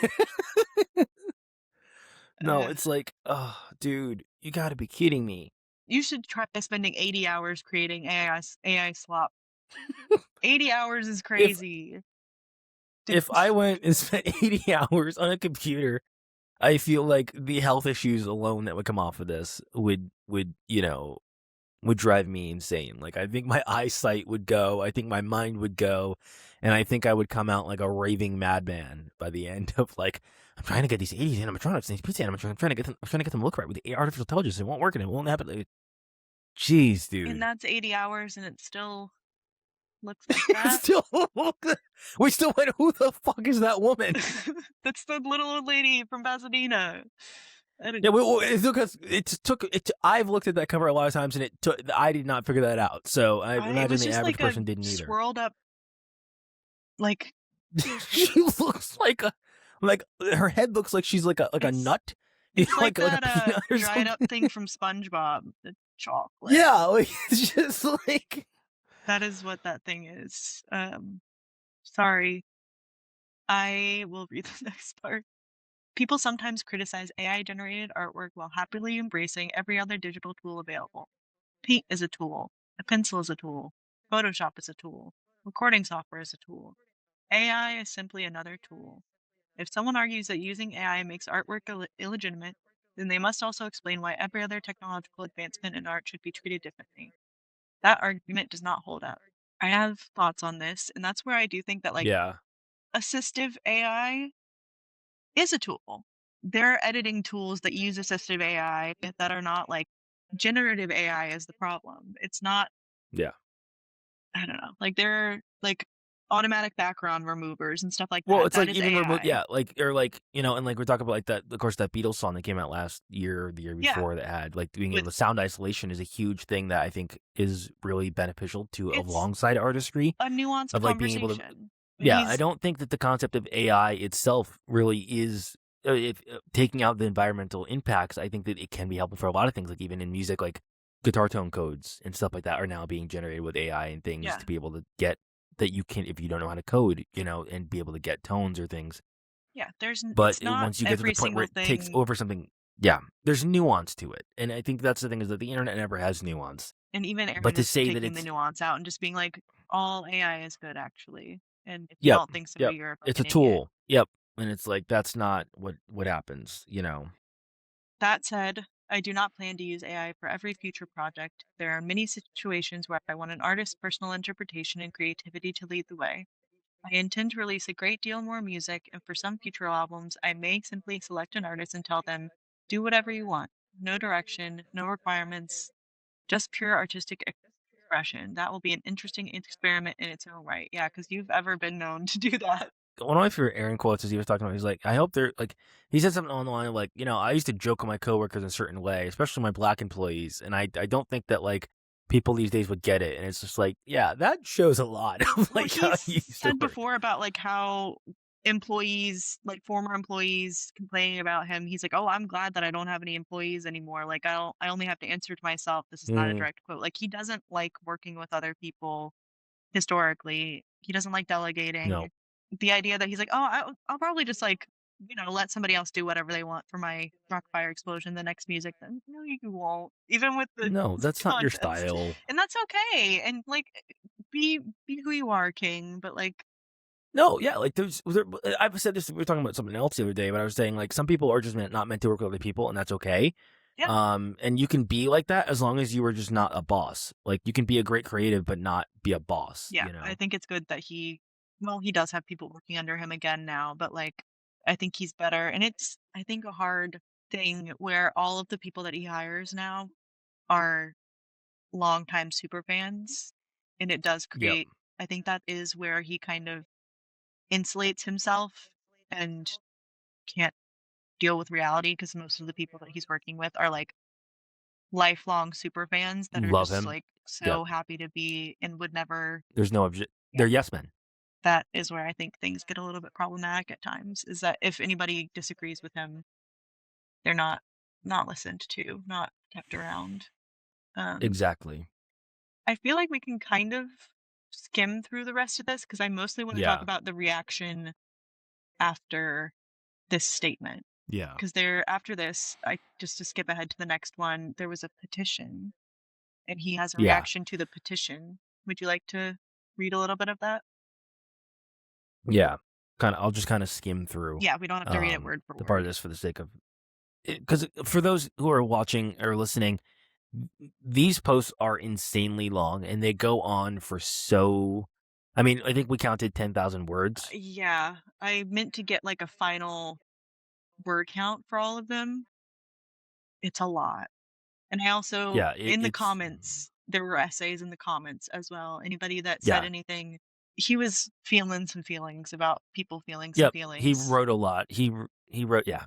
No, it's like, oh, dude, you got to be kidding me. You should try spending 80 hours creating AI slop. 80 hours is crazy. If I went and spent 80 hours on a computer, I feel like the health issues alone that would come off of this would drive me insane. Like, I think my eyesight would go, I think my mind would go, and I think I would come out like a raving madman by the end of like, I'm trying to get these 80s animatronics and these pizza animatronics. I'm trying to get them to look right with the artificial intelligence. It won't work and it won't happen. Like, jeez, dude. And that's 80 hours, and it still looks like that. We still went, who the fuck is that woman? That's the little old lady from Pasadena. Yeah, it took. I've looked at that cover a lot of times, and I did not figure that out. So I imagine the average person didn't either. Swirled up, like she looks like her head looks like she's like a nut. It's like that a peanut or dried up thing from SpongeBob, the chocolate. Yeah, like, it's just like that is what that thing is. Sorry, I will read the next part. People sometimes criticize AI-generated artwork while happily embracing every other digital tool available. Paint is a tool. A pencil is a tool. Photoshop is a tool. Recording software is a tool. AI is simply another tool. If someone argues that using AI makes artwork illegitimate, then they must also explain why every other technological advancement in art should be treated differently. That argument does not hold up. I have thoughts on this, and that's where I do think that, like, assistive AI is a tool. There are editing tools that use assistive AI that are not like generative AI is the problem. It's not. Yeah. I don't know. Like, there are like automatic background removers and stuff like that. Well, it's that like is even AI. and like we're talking about like that. Of course, that Beatles song that came out last year or the year before that had like being able to sound isolation is a huge thing that I think is really beneficial to alongside artistry. A nuanced of like being able to. Yeah, I don't think that the concept of AI itself really is taking out the environmental impacts. I think that it can be helpful for a lot of things, like even in music, like guitar tone codes and stuff like that are now being generated with AI and things to be able to get that you can, if you don't know how to code, and be able to get tones or things. Yeah, but once you get to the point where it takes over something, there's nuance to it, and I think that's the thing is that the internet never has nuance. And even Aaron but to is say taking that it's the nuance out and just being like, all AI is good actually, and if you don't think so, you're a it's a fucking tool. idiot. And it's like that's not what happens. That said, I do not plan to use AI for every future project. There are many situations where I want an artist's personal interpretation and creativity to lead the way. I intend to release a great deal more music, and for some future albums, I may simply select an artist and tell them, do whatever you want. No direction, no requirements, just pure artistic expression. That will be an interesting experiment in its own right. Yeah, because you've ever been known to do that. One of my favorite Aaron quotes is he was talking about, he's like, I hope they're like, he said something on the line of like, I used to joke with my coworkers in a certain way, especially my black employees. And I don't think that like people these days would get it. And it's just like, yeah, that shows a lot of like how he said before about like how employees, like former employees complaining about him. He's like, oh, I'm glad that I don't have any employees anymore. Like I only have to answer to myself. This is not a direct quote. Like he doesn't like working with other people historically. He doesn't like delegating. No. The idea that he's like, oh, I'll probably just like, let somebody else do whatever they want for my Rock-afire Explosion, the next music. Then no, you won't. Even with the no, that's not your style, and that's okay. And like, be who you are, King. But like, no, yeah, like I've said this. We were talking about something else the other day, but I was saying like some people are just not meant to work with other people, and that's okay. Yeah. And you can be like that as long as you are just not a boss. Like you can be a great creative, but not be a boss. Yeah, I think it's good that he does have people working under him again now, but like, I think he's better. And it's, I think, a hard thing where all of the people that he hires now are longtime super fans, and it does Yep. create. I think that is where he kind of insulates himself and can't deal with reality because most of the people that he's working with are like lifelong super fans that are Love just him. like Yep. so happy to be and would never. There's no They're yes men. That is where I think things get a little bit problematic at times, is that if anybody disagrees with him, they're not listened to, not kept around. Um, Exactly. I feel like we can kind of skim through the rest of this because I mostly want to talk Yeah. about the reaction after this statement. Yeah. Because after this, just to skip ahead to the next one, there was a petition, and he has a Yeah. reaction to the petition. Would you like to read a little bit of that? Yeah. I'll just kind of skim through Yeah, we don't have to read it word for the part word. of this for the sake of, because for those who are watching or listening, these posts are insanely long and they go on for I mean, I think we counted 10,000 words. Yeah, I meant to get like a final word count for all of them. It's a lot. And I also, Yeah. in the It's, comments, there were essays in the comments as well. Anybody that said yeah. anything, he was feeling some feelings about people feeling some Yep. He feelings. wrote a lot. He wrote, yeah.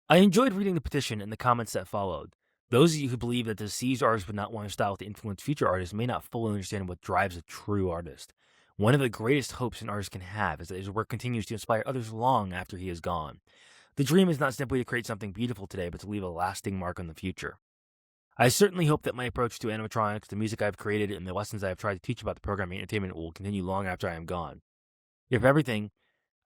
I enjoyed reading the petition and the comments that followed. Those of you who believe that the deceased artist would not want a style to influence future artists may not fully understand what drives a true artist. One of the greatest hopes an artist can have is that his work continues to inspire others long after he is gone. The dream is not simply to create something beautiful today, but to leave a lasting mark on the future. I certainly hope that my approach to animatronics, the music I've created, and the lessons I have tried to teach about the programming and entertainment will continue long after I am gone. If everything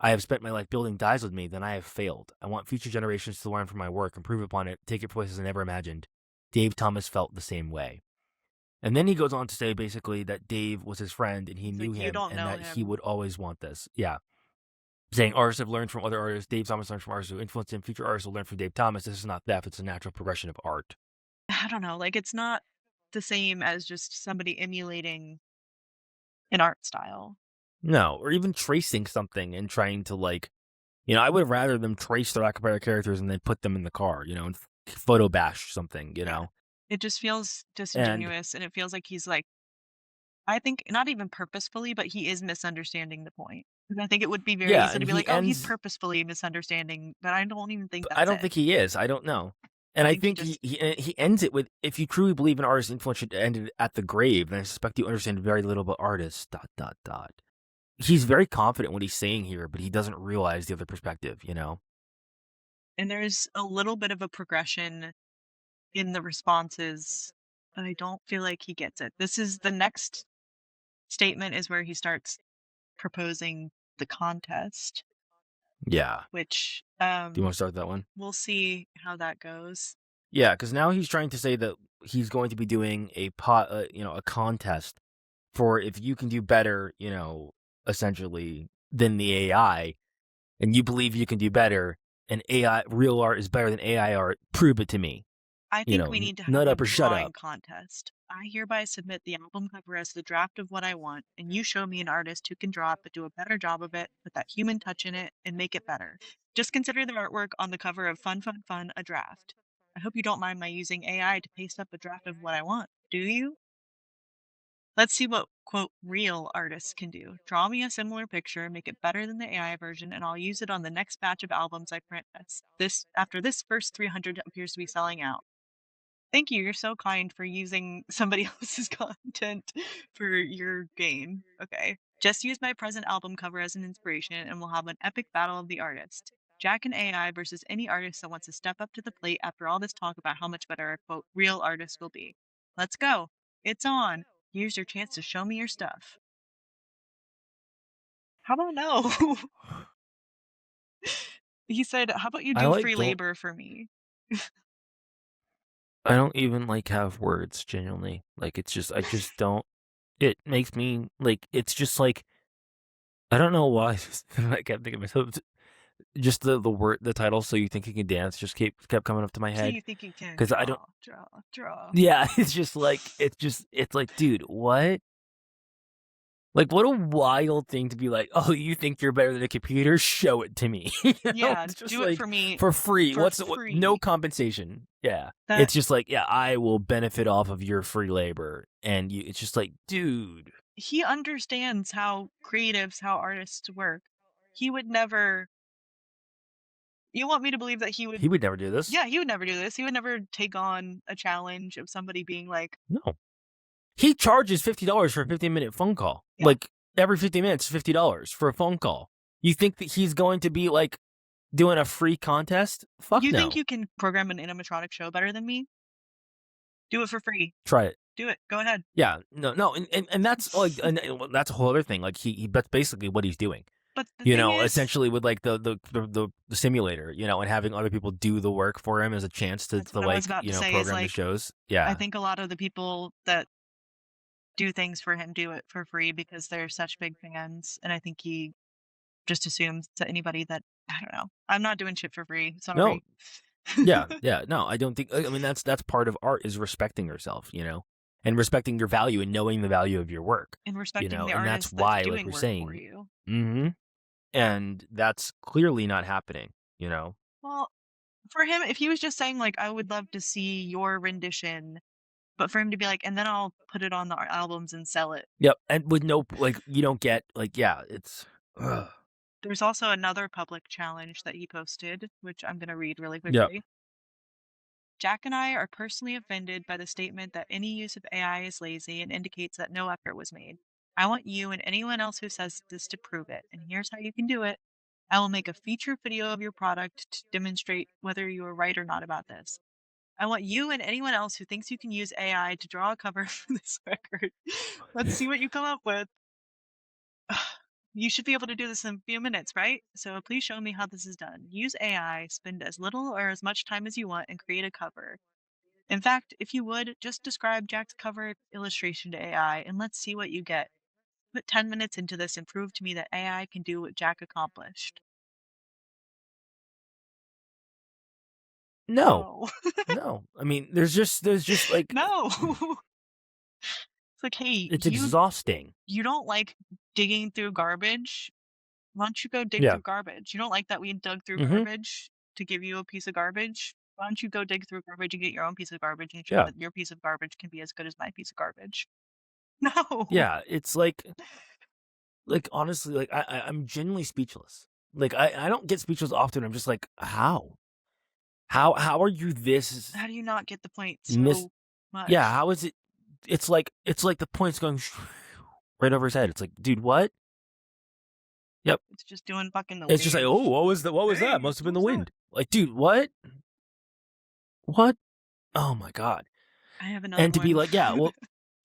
I have spent my life building dies with me, then I have failed. I want future generations to learn from my work, improve upon it, take it places I never imagined. Dave Thomas felt the same way. And then he goes on to say basically that Dave was his friend and he It's knew like, you him don't and know that he him. would always want this. Yeah. Saying artists have learned from other artists. Dave Thomas learned from artists who influenced him. Future artists will learn from Dave Thomas. This is not theft. It's a natural progression of art. I don't know, like, it's not the same as just somebody emulating an art style. No, or even tracing something and trying to I would rather them trace the Rock-afire characters and then put them in the car, and photo bash something, Yeah. It just feels And disingenuous, and it feels like he's like, I think not even purposefully, but he is misunderstanding the point. Because I think it would be very yeah, easy and to be he like, "Oh, he's ends. purposefully misunderstanding," but I don't even think I that's don't it. think he is. I don't know. And I I think he think just he ends it with, if you truly believe an artist's influence should end at the grave, then I suspect you understand very little about artists. ... He's very confident what he's saying here, but he doesn't realize the other perspective. and there's a little bit of a progression in the responses, but I don't feel like he gets it. This is the next statement is where he starts proposing the contest, Yeah. which Do you want to start that one? we'll see how that goes. Yeah, because now he's trying to say that he's going to be doing a contest for if you can do better, essentially than the AI, and you believe you can do better, and real art is better than AI art. Prove it to me. I think we need to have Nut a up or shut drawing up. contest. I hereby submit the album cover as the draft of what I want, and you show me an artist who can draw it but do a better job of it, put that human touch in it, and make it better. Just consider the artwork on the cover of Fun, Fun, Fun, a draft. I hope you don't mind my using AI to paste up a draft of what I want, do you? Let's see what, quote, real artists can do. Draw me a similar picture, make it better than the AI version, and I'll use it on the next batch of albums I print. After this first 300 appears to be selling out. Thank you. You're so kind for using somebody else's content for your gain. Okay. Just use my present album cover as an inspiration, and we'll have an epic battle of the artists. Jack and AI versus any artist that wants to step up to the plate after all this talk about how much better a quote real artist will be. Let's go. It's on. Here's your chance to show me your stuff. How about no? He said, how about you do free labor for me? I don't even have words, genuinely. I just don't. It makes me it's just I don't know why. I kept thinking myself. Just the word, the title, "So You Think You Can Dance," just kept coming up to my So head. you think you can Because I don't. draw. Yeah, it's just it's dude, what? Like, what a wild thing to be like, oh, you think you're better than a computer? Show it to me. Yeah, It's just do it for me for free. for No free. compensation. Yeah. That- It's just like, yeah, I will benefit off of your free labor. And it's just like, dude. He understands how creatives, how artists work. He would never. You want me to believe that he would? He would never do this. Yeah, he would never do this. He would never take on a challenge of somebody being like, No. He charges $50 for a 15-minute phone call. Yeah. Like, every 50 minutes, $50 for a phone call. You think that he's going to be, like, doing a free contest? Fuck you no. think you can program an animatronic show better than me? Do it for free. Try it. Do it. Go ahead. Yeah. No. And that's, like, that's a whole other thing. Like, that's basically what he's doing. But the thing is, essentially with, like, the simulator, and having other people do the work for him as a chance to what I was about to say is, program the like, shows. Yeah. I think a lot of the people that do things for him do it for free because they're such big fans, and I think he just assumes that anybody that, I don't know. I'm not doing shit for free. Sorry. No. Yeah. No, I don't think. I mean, that's part of art is respecting yourself, and respecting your value and knowing the value of your work. And respecting the and artist that's why, doing like we're work saying, for you. Mm-hmm. And that's clearly not happening. Well, for him, if he was just saying like, I would love to see your rendition, but for him to be like, and then I'll put it on the albums and sell it. Yep, and with no, like, you don't get, like, yeah, it's. Ugh. There's also another public challenge that he posted, which I'm going to read really quickly. Yep. Jack and I are personally offended by the statement that any use of AI is lazy and indicates that no effort was made. I want you and anyone else who says this to prove it, and here's how you can do it. I will make a feature video of your product to demonstrate whether you are right or not about this. I want you and anyone else who thinks you can use AI to draw a cover for this record. Let's see what you come up with. You should be able to do this in a few minutes, right? So please show me how this is done. Use AI, spend as little or as much time as you want, and create a cover. In fact, if you would, just describe Jack's cover illustration to AI, and let's see what you get. Put 10 minutes into this and prove to me that AI can do what Jack accomplished. No. No. I mean, there's just like. No. It's like, hey, It's exhausting. You don't like digging through garbage? Why don't you go dig through garbage? You don't like that we dug through garbage to give you a piece of garbage? Why don't you go dig through garbage and get your own piece of garbage and show that your piece of garbage can be as good as my piece of garbage? No. Yeah, it's like honestly, like I'm genuinely speechless. Like I don't get speechless often. I'm just like, how? How are you this? How do you not get the point so much? Yeah, how is it? It's like the point's going right over his head. It's like, dude, what? Yep. It's just doing fucking the It's just like, oh, what was that? What was that? Must have been the wind. Like, dude, what? What? Oh my god. I have another And to be like, yeah, well,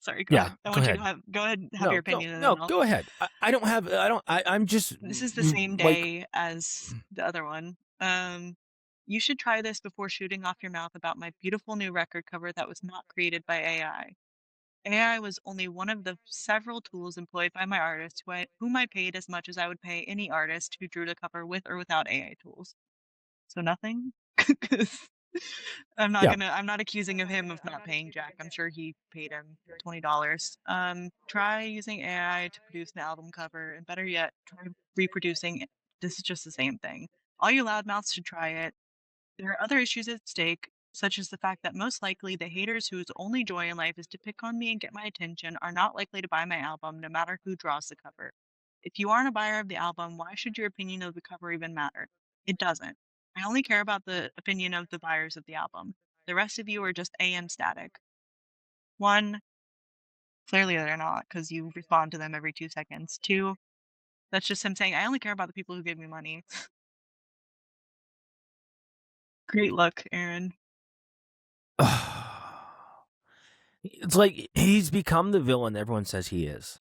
sorry, go ahead. I want ahead. you to go ahead and have your opinion. No, go ahead. I'm just. This is the same day as the other one. You should try this before shooting off your mouth about my beautiful new record cover that was not created by AI. AI was only one of the several tools employed by my artist whom I paid as much as I would pay any artist who drew the cover with or without AI tools. So nothing? I'm not accusing of him of not paying Jack. I'm sure he paid him $20. Try using AI to produce an album cover, and better yet, try reproducing it. This is just the same thing. All you loudmouths should try it. There are other issues at stake, such as the fact that most likely the haters whose only joy in life is to pick on me and get my attention are not likely to buy my album, no matter who draws the cover. If you aren't a buyer of the album, why should your opinion of the cover even matter? It doesn't. I only care about the opinion of the buyers of the album. The rest of you are just AM static. One, clearly they're not, because you respond to them every 2 seconds. Two, that's just him saying, I only care about the people who give me money. Great luck, Aaron. It's like he's become the villain everyone says he is.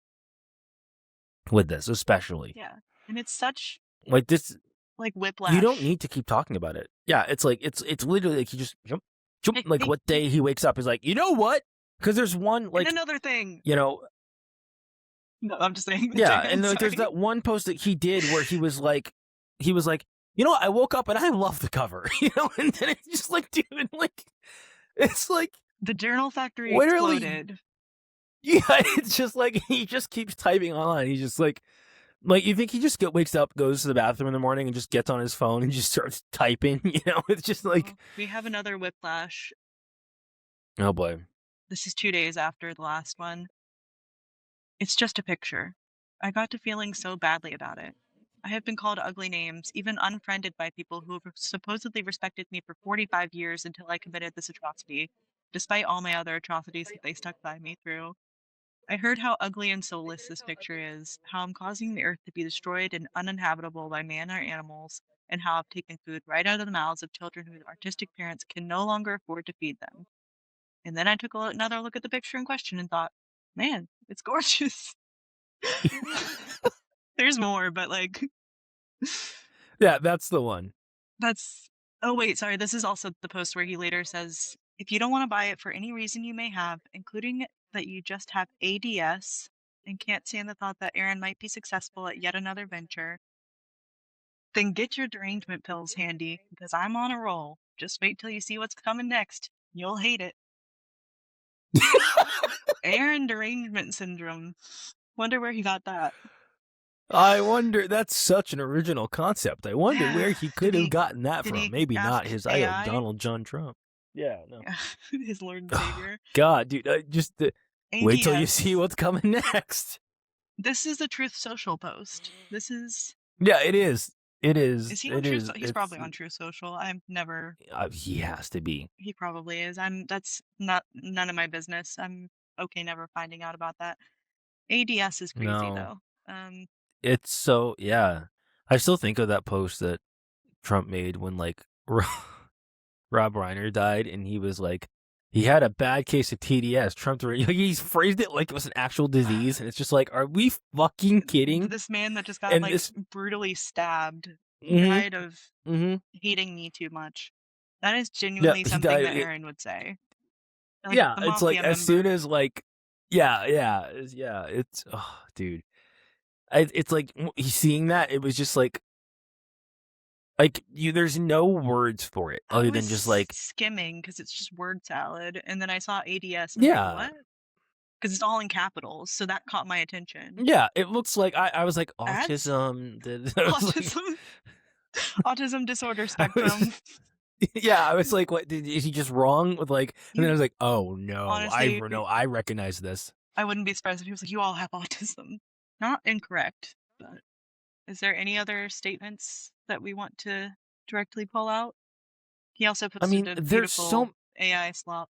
With this, especially. Yeah. And it's such like this, like whiplash. You don't need to keep talking about it. Yeah, it's like it's literally like he just jump. Like what day he wakes up is like, you know what? Because there's one like and another thing. No, I'm just saying. Yeah, and there's that one post that he did where he was like, I woke up and I love the cover, and then it's just like, dude, like, it's like the Journal Factory exploded. Yeah, it's just like he just keeps typing online. He's just like you think he just wakes up, goes to the bathroom in the morning, and just gets on his phone and just starts typing. It's just like, we have another whiplash. oh boy. This is 2 days after the last one. It's just a picture. I got to feeling so badly about it. I have been called ugly names, even unfriended by people who have supposedly respected me for 45 years until I committed this atrocity, despite all my other atrocities that they stuck by me through. I heard how ugly and soulless this picture is, how I'm causing the earth to be destroyed and uninhabitable by man or animals, and how I've taken food right out of the mouths of children whose artistic parents can no longer afford to feed them. And then I took another look at the picture in question and thought, man, it's gorgeous. There's more, but like... Yeah, that's the one. Oh, wait, sorry. This is also the post where he later says, if you don't want to buy it for any reason you may have, including that you just have ADS and can't stand the thought that Aaron might be successful at yet another venture, then get your derangement pills handy, because I'm on a roll. Just wait till you see what's coming next. You'll hate it. Aaron derangement syndrome. Wonder where he got that. I wonder, that's such an original concept. I wonder where he could have gotten that from. Maybe not his idol, Donald John Trump. Yeah, no. His Lord and Savior. God, dude, wait till you see what's coming next. This is the Truth Social post. This is... Yeah, it is. It is. Is he on Truth? He's probably on Truth Social. I've never... he has to be. He probably is. That's none of my business. I'm okay never finding out about that. ADS is crazy, though. It's so, yeah. I still think of that post that Trump made when, like, Rob Reiner died, and he was like, he had a bad case of TDS. Trump, he's phrased it like it was an actual disease, and it's just like, are we fucking kidding? This man that just got, brutally stabbed died of hating me too much. That is genuinely something that Aaron would say. Like, yeah, it's like, as soon as, like, it's, oh, dude. It's like, he's seeing that, it was just like there's no words for it other than just like skimming, because it's just word salad, and then I saw ADS. Yeah, like, what? Because it's all in capitals, so that caught my attention. Yeah, it looks like I was like, autism. Autism disorder spectrum. Yeah, I was like, what? Is he just wrong with like? And then I was like, oh no, honestly, I recognize this. I wouldn't be surprised if he was like, you all have autism. Not incorrect, but is there any other statements that we want to directly pull out? He also puts a beautiful AI slop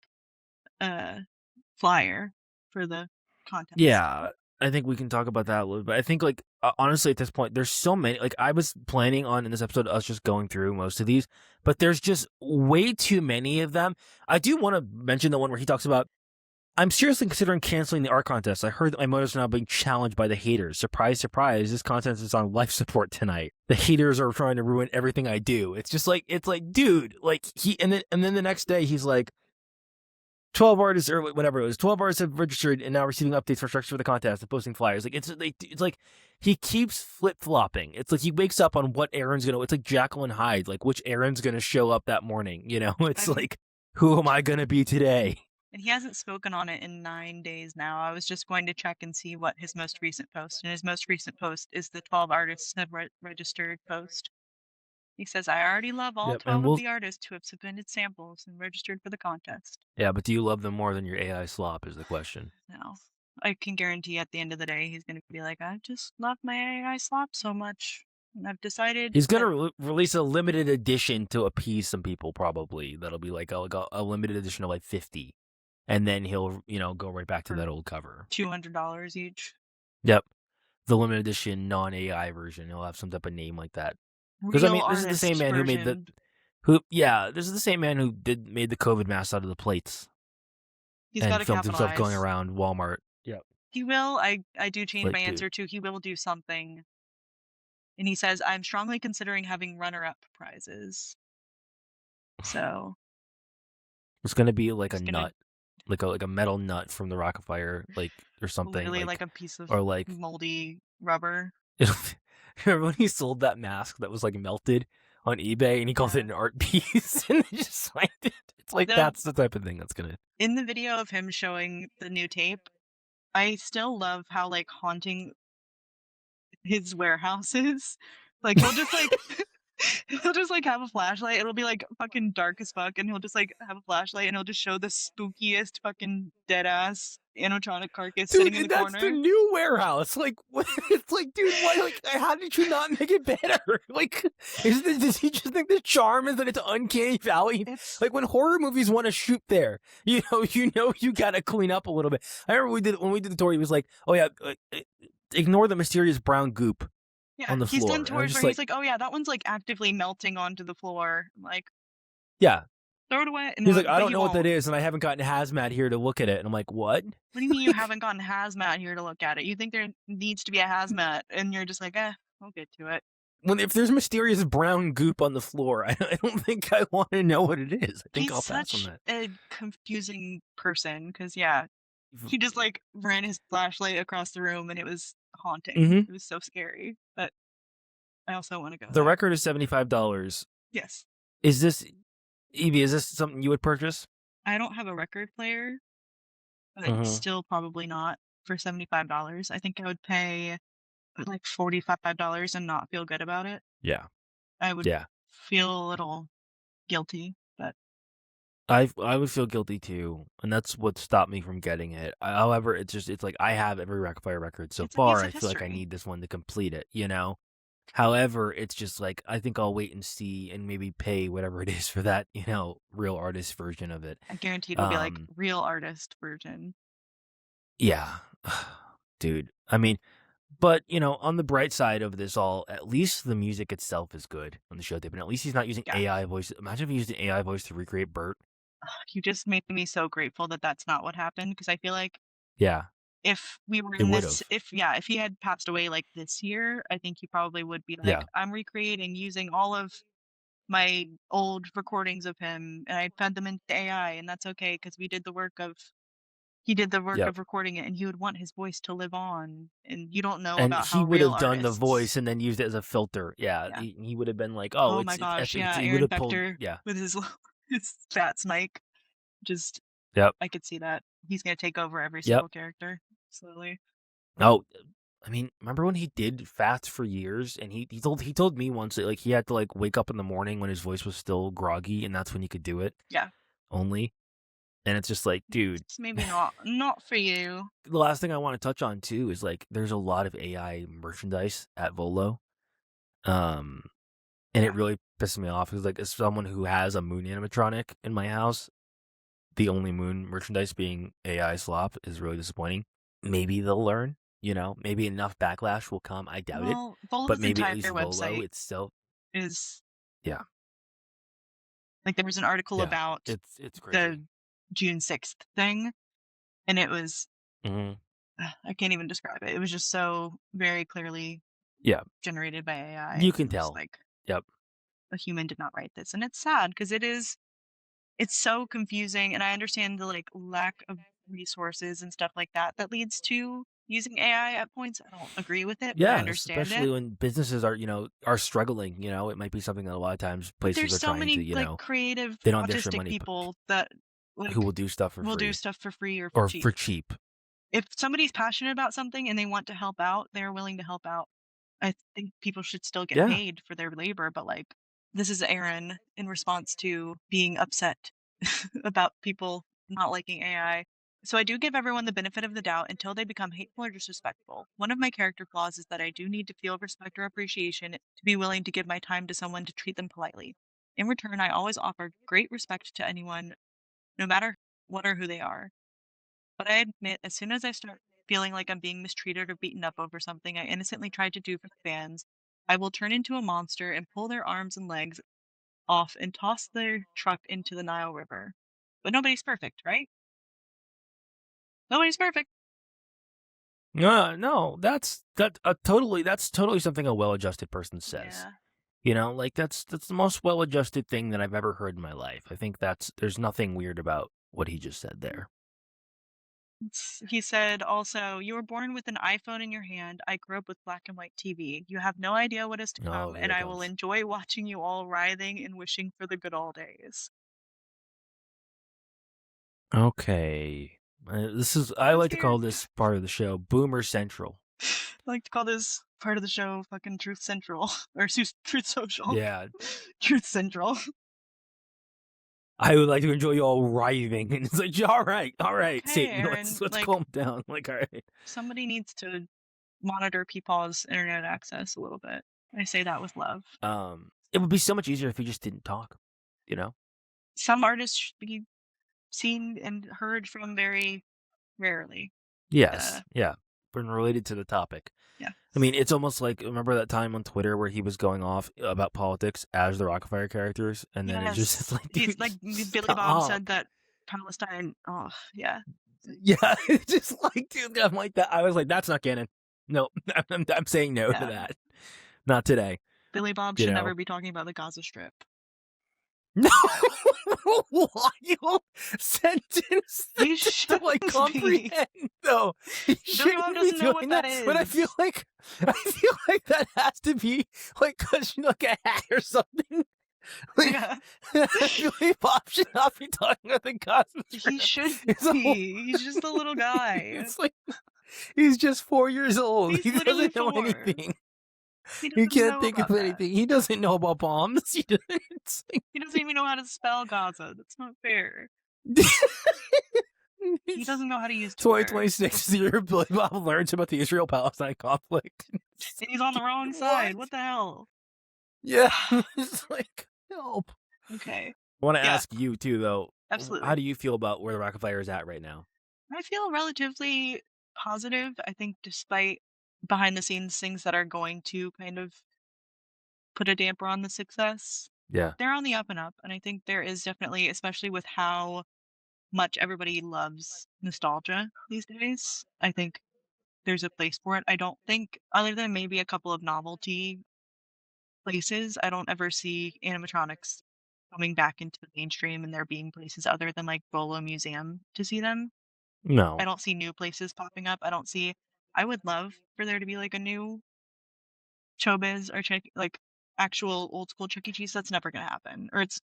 flyer for the contest. Yeah, I think we can talk about that a little bit. I think, like, honestly, at this point, there's so many. Like, I was planning on, in this episode, us just going through most of these, but there's just way too many of them. I do want to mention the one where he talks about, I'm seriously considering canceling the art contest. I heard that my motives are now being challenged by the haters. Surprise, surprise, this contest is on life support tonight. The haters are trying to ruin everything I do. It's just like, dude, like, and then the next day he's like, 12 artists, or whatever it was, 12 artists have registered and now receiving updates for structure for the contest and posting flyers. Like, it's like he keeps flip-flopping. It's like he wakes up on what Aaron's gonna, it's like Jekyll and Hyde, like which Aaron's gonna show up that morning, It's like, who am I gonna be today? And he hasn't spoken on it in 9 days now. I was just going to check and see what his most recent post. And his most recent post is the 12 artists have registered post. He says, I already love all 12 of the artists who have submitted samples and registered for the contest. Yeah, but do you love them more than your AI slop is the question. No. I can guarantee at the end of the day, he's going to be like, I just love my AI slop so much. And I've decided... He's going to release a limited edition to appease some people, probably. That'll be like a limited edition of like 50. And then he'll, go right back to that old cover. $200 each. Yep. The limited edition non-AI version. He'll have some type of name like that. Because, this is the same man who made this is the same man who made the COVID mask out of the plates. He's got to filmed capitalize. himself going around Walmart. Yep. He will. I do change my answer to he will do something. And he says, I'm strongly considering having runner-up prizes. So. It's going to be like a nut. Like a metal nut from the Rock-afire, or something. Literally like a piece of moldy rubber. Remember when he sold that mask that was like melted on eBay and he called it an art piece and they just signed it? It's like that's the type of thing that's gonna. In the video of him showing the new tape, I still love how, like, haunting his warehouse is. Like, he'll just, like he'll just, like, have a flashlight, it'll be, like, fucking dark as fuck, and he'll just, like, have a flashlight, and he'll just show the spookiest fucking dead-ass animatronic carcass Dude, sitting in the and that's the corner. new warehouse. Like, what? It's like, dude, why? Like, how did you not make it better? Like, does he just think the charm is that it's uncanny valley? It's Like when horror movies want to shoot there, you gotta clean up a little bit. I remember when we did the tour, he was like, "Oh yeah, ignore the mysterious brown goop yeah, on the he's floor." done And I was tours just where he's like, "Oh, yeah, that one's, like, actively melting onto the floor." I'm like, yeah. "Throw it away." And He's they're like, "I "But don't you know what that won't." is, and I haven't gotten hazmat here to look at it." And I'm like, "What?" What do you mean you Like, haven't gotten hazmat here to look at it? You think there needs to be a hazmat, and you're just like, we'll get to it." if there's mysterious brown goop on the floor, I don't think I want to know what it is. I think He's I'll pass on such that. a confusing person because, yeah, he just, like, ran his flashlight across the room, and it was haunting. Mhm. It was so scary, but I also wanna go The there. record is $75. Yes. Is this Eevee? Is this something you would purchase? I don't have a record player, but Mhm. still probably not for $75. I think I would pay, like, $45 and not feel good about it. Yeah. I would Yeah. feel a little guilty, but I would feel guilty too, and that's what stopped me from getting it. However, it's like I have every Rock-afire record so it's a piece far. of I feel like I history. need this one to complete it. However, it's just like I think I'll wait and see and maybe pay whatever it is for that, real artist version of it. I guarantee it'll be, like, Um, real artist version. yeah, dude. I mean, but on the bright side of this all, at least the music itself is good on the Showtape, and at least he's not using Yeah. AI voice. Imagine if he used an AI voice to recreate Bert. You just made me so grateful that that's not what happened because I feel like Yeah, if we were it in would this have. if he had passed away, like, this year, I think he probably would be like, Yeah, "I'm recreating using all of my old recordings of him, and I fed them into AI, and that's okay because we did the work of he did the work yep. of recording it, and he would want his voice to live on, and you don't know And about he how would real have done the voice artists." and then used it as a filter. Yeah, Yeah. he would have been like, "Oh, Oh my gosh, yeah, he would Aaron have pulled." Fechter Yeah, with his his fat snake. Just yep, I could see that. He's gonna take over every yep. single character slowly. Oh, I mean, remember when he did Fats for years, and he told me once that like he had to like wake up in the morning when his voice was still groggy, and that's when he could do it Yeah. only. And it's just like, dude, It's maybe not for you. the last thing I want to touch on too is like there's a lot of AI merchandise at Volo, and Yeah. it really pisses me off because like as someone who has a moon animatronic in my house, the only moon merchandise being AI slop is really disappointing. Maybe they'll learn, maybe enough backlash will come. I doubt it, Well, but Volo's maybe at entire least Volo website itself. is Yeah, like there was an article yeah, about it's crazy. the June 6th thing, and it was Hmm. I can't even describe it. It was just so very clearly Yeah, generated by AI. you can It was tell. like Yep. a human did not write this, and it's sad because it's so confusing, and I understand the like lack of resources and stuff like that that leads to using AI at points. I don't agree with it, but I Yeah, understand especially it. when businesses are struggling. It might be something that a lot of times But places there's are so trying to, many like creative they don't have the extra autistic money, but people that like who will do stuff for will do free stuff for free or for or cheap. for cheap. If somebody's passionate about something and they want to help out, they're willing to help out. I think people should still get Yeah. paid for their labor, but like this is Aaron in response to being upset about people not liking AI. So I do give everyone the benefit of the doubt until they become hateful or disrespectful. One of my character flaws is that I do need to feel respect or appreciation to be willing to give my time to someone to treat them politely. In return, I always offer great respect to anyone, no matter what or who they are. But I admit, as soon as I start feeling like I'm being mistreated or beaten up over something I innocently tried to do for the fans, I will turn into a monster and pull their arms and legs off and toss their truck into the Nile River. But nobody's perfect, right? Nobody's perfect. No, that's totally something a well-adjusted person says. Yeah. Like that's the most well-adjusted thing that I've ever heard in my life. I think there's nothing weird about what he just said there. He said also, "You were born with an iPhone in your hand. I grew up with black and white TV. You have no idea what is to Oh, come, here and it I will comes. enjoy watching you all writhing and wishing for the good old days." Okay. I like to call this part of the show Boomer Central. I like to call this part of the show fucking Truth Central or Truth Social. Yeah. Truth Central. I would like to enjoy you all writhing, and it's like, all right, Okay, Satan, Aaron, let's calm down. Like, all right. Somebody needs to monitor people's internet access a little bit. I say that with love. It would be so much easier if we just didn't talk, you know? Some artists should be seen and heard from very rarely. Yes, yeah, when related to the topic. Yeah. I mean, it's almost like, remember that time on Twitter where he was going off about politics as the Rock-afire characters, and then it's just like, dude, He's like Billy Bob said that Palestine. Oh yeah. Yeah, it's just like, dude, I'm like that. I was like, that's not canon. No, I'm saying no to that. Not today. Billy Bob should never be talking about the Gaza Strip. No, wild sentence He to like comprehend. No, Billy Bob doesn't know what that is. But I feel like that has to be like because you like a hat or something. Like, yeah, Billy Bob should not be talking about the Gaza Strip. He should be. He's just a little guy. It's like he's just 4 years old. He's He literally doesn't know 4. anything. He can't think of anything. He doesn't know about bombs. He doesn't even know how to spell Gaza. That's not fair. He doesn't know how to use Twitter. 2026 is the year Billy Bob learns about the Israel-Palestine conflict. And he's on the wrong side. What the hell? Yeah, it's like, help. Okay. I want to ask you, too, though. Absolutely. How do you feel about where the Rock-afire is at right now? I feel relatively positive. I think despite behind-the-scenes things that are going to kind of put a damper on the success, Yeah, they're on the up and up. And I think there is definitely, especially with how much everybody loves nostalgia these days, I think there's a place for it. I don't think, other than maybe a couple of novelty places, I don't ever see animatronics coming back into the mainstream and there being places other than like Volo Museum to see them. no. I don't see new places popping up. I would love for there to be like a new Showbiz or like actual old school Chuck E. Cheese. That's never gonna happen. Or it's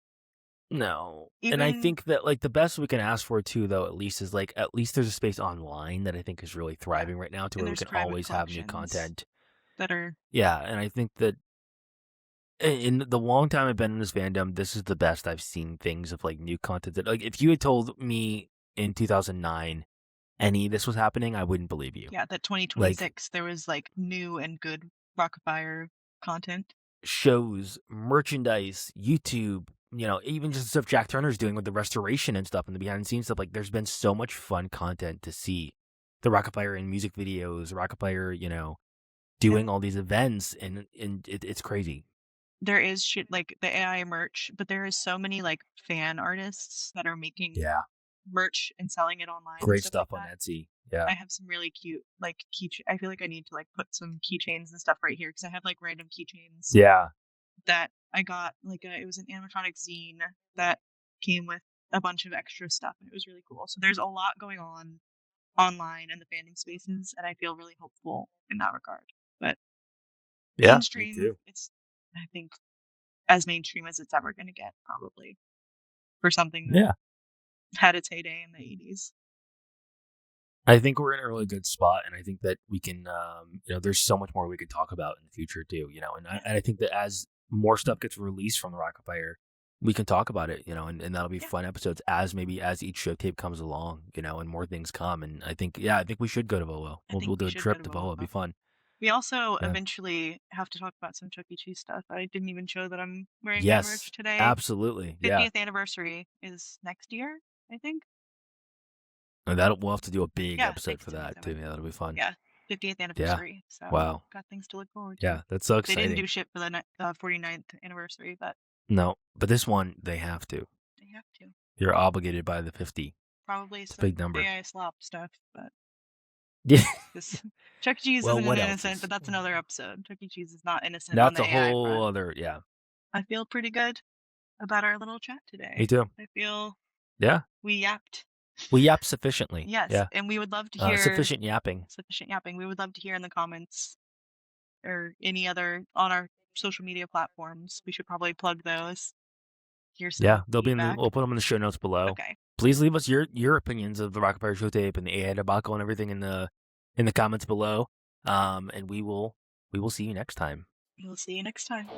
No. And I think that like the best we can ask for too, though, at least is like at least there's a space online that I think is really thriving right now to where we can always have new content. That are and I think that in the long time I've been in this fandom, this is the best I've seen things of like new content. That like if you had told me in 2009 any of this was happening, I wouldn't believe you. Yeah, that 2026 there was like new and good Rock-afire content. Shows, merchandise, YouTube, even just stuff Jack Turner's doing with the restoration and stuff and the behind the scenes stuff. Like there's been so much fun content to see. The Rock-afire in music videos, Rock-afire, doing all these events, and it's crazy. There is shit like the AI merch, but there is so many like fan artists that are making merch and selling it online. Great stuff on Etsy. Yeah. I have some really cute like I feel like I need to like put some keychains and stuff right here because I have like random keychains. Yeah. That I got it was an animatronic zine that came with a bunch of extra stuff and it was really cool. So there's a lot going on online in the fandom spaces and I feel really hopeful in that regard. But mainstream, it's I think as mainstream as it's ever going to get probably for something that had its heyday in the 80s. I think we're in a really good spot, and I think that we can, there's so much more we could talk about in the future too, and I think that as more stuff gets released from the Rock-afire, we can talk about it, and that'll be fun episodes as each show tape comes along, and more things come, and I think we should go to Volo. We'll do a trip to Volo. It'll be fun. We also eventually have to talk about some Chuck E. Cheese stuff. I didn't even show that I'm wearing my merch today. Absolutely. 50th anniversary is next year, I think. And we'll have to do a big episode for that too. Yeah, that'll be fun. Yeah, 50th anniversary. So wow. Got things to look forward to. Yeah, that's so exciting. They didn't do shit for the 49th anniversary, but no, but this one they have to. They have to. You're obligated by the 50. Probably it's some a big number. AI slop stuff, but yeah. Chuck E. Cheese isn't innocent, but that's another episode. Chuck E. Cheese is not innocent. That's on the a whole AI other I feel pretty good about our little chat today. Me too. I feel we yapped. We yapped sufficiently. Yes, and we would love to hear sufficient yapping. Sufficient yapping. We would love to hear in the comments or any other on our social media platforms. We should probably plug those. Here's some they'll feedback. we'll put them in the show notes below. Okay. please leave us your opinions of the Rock-afire Showtape and the AI debacle and everything in the comments below. And we will see you next time. We'll see you next time.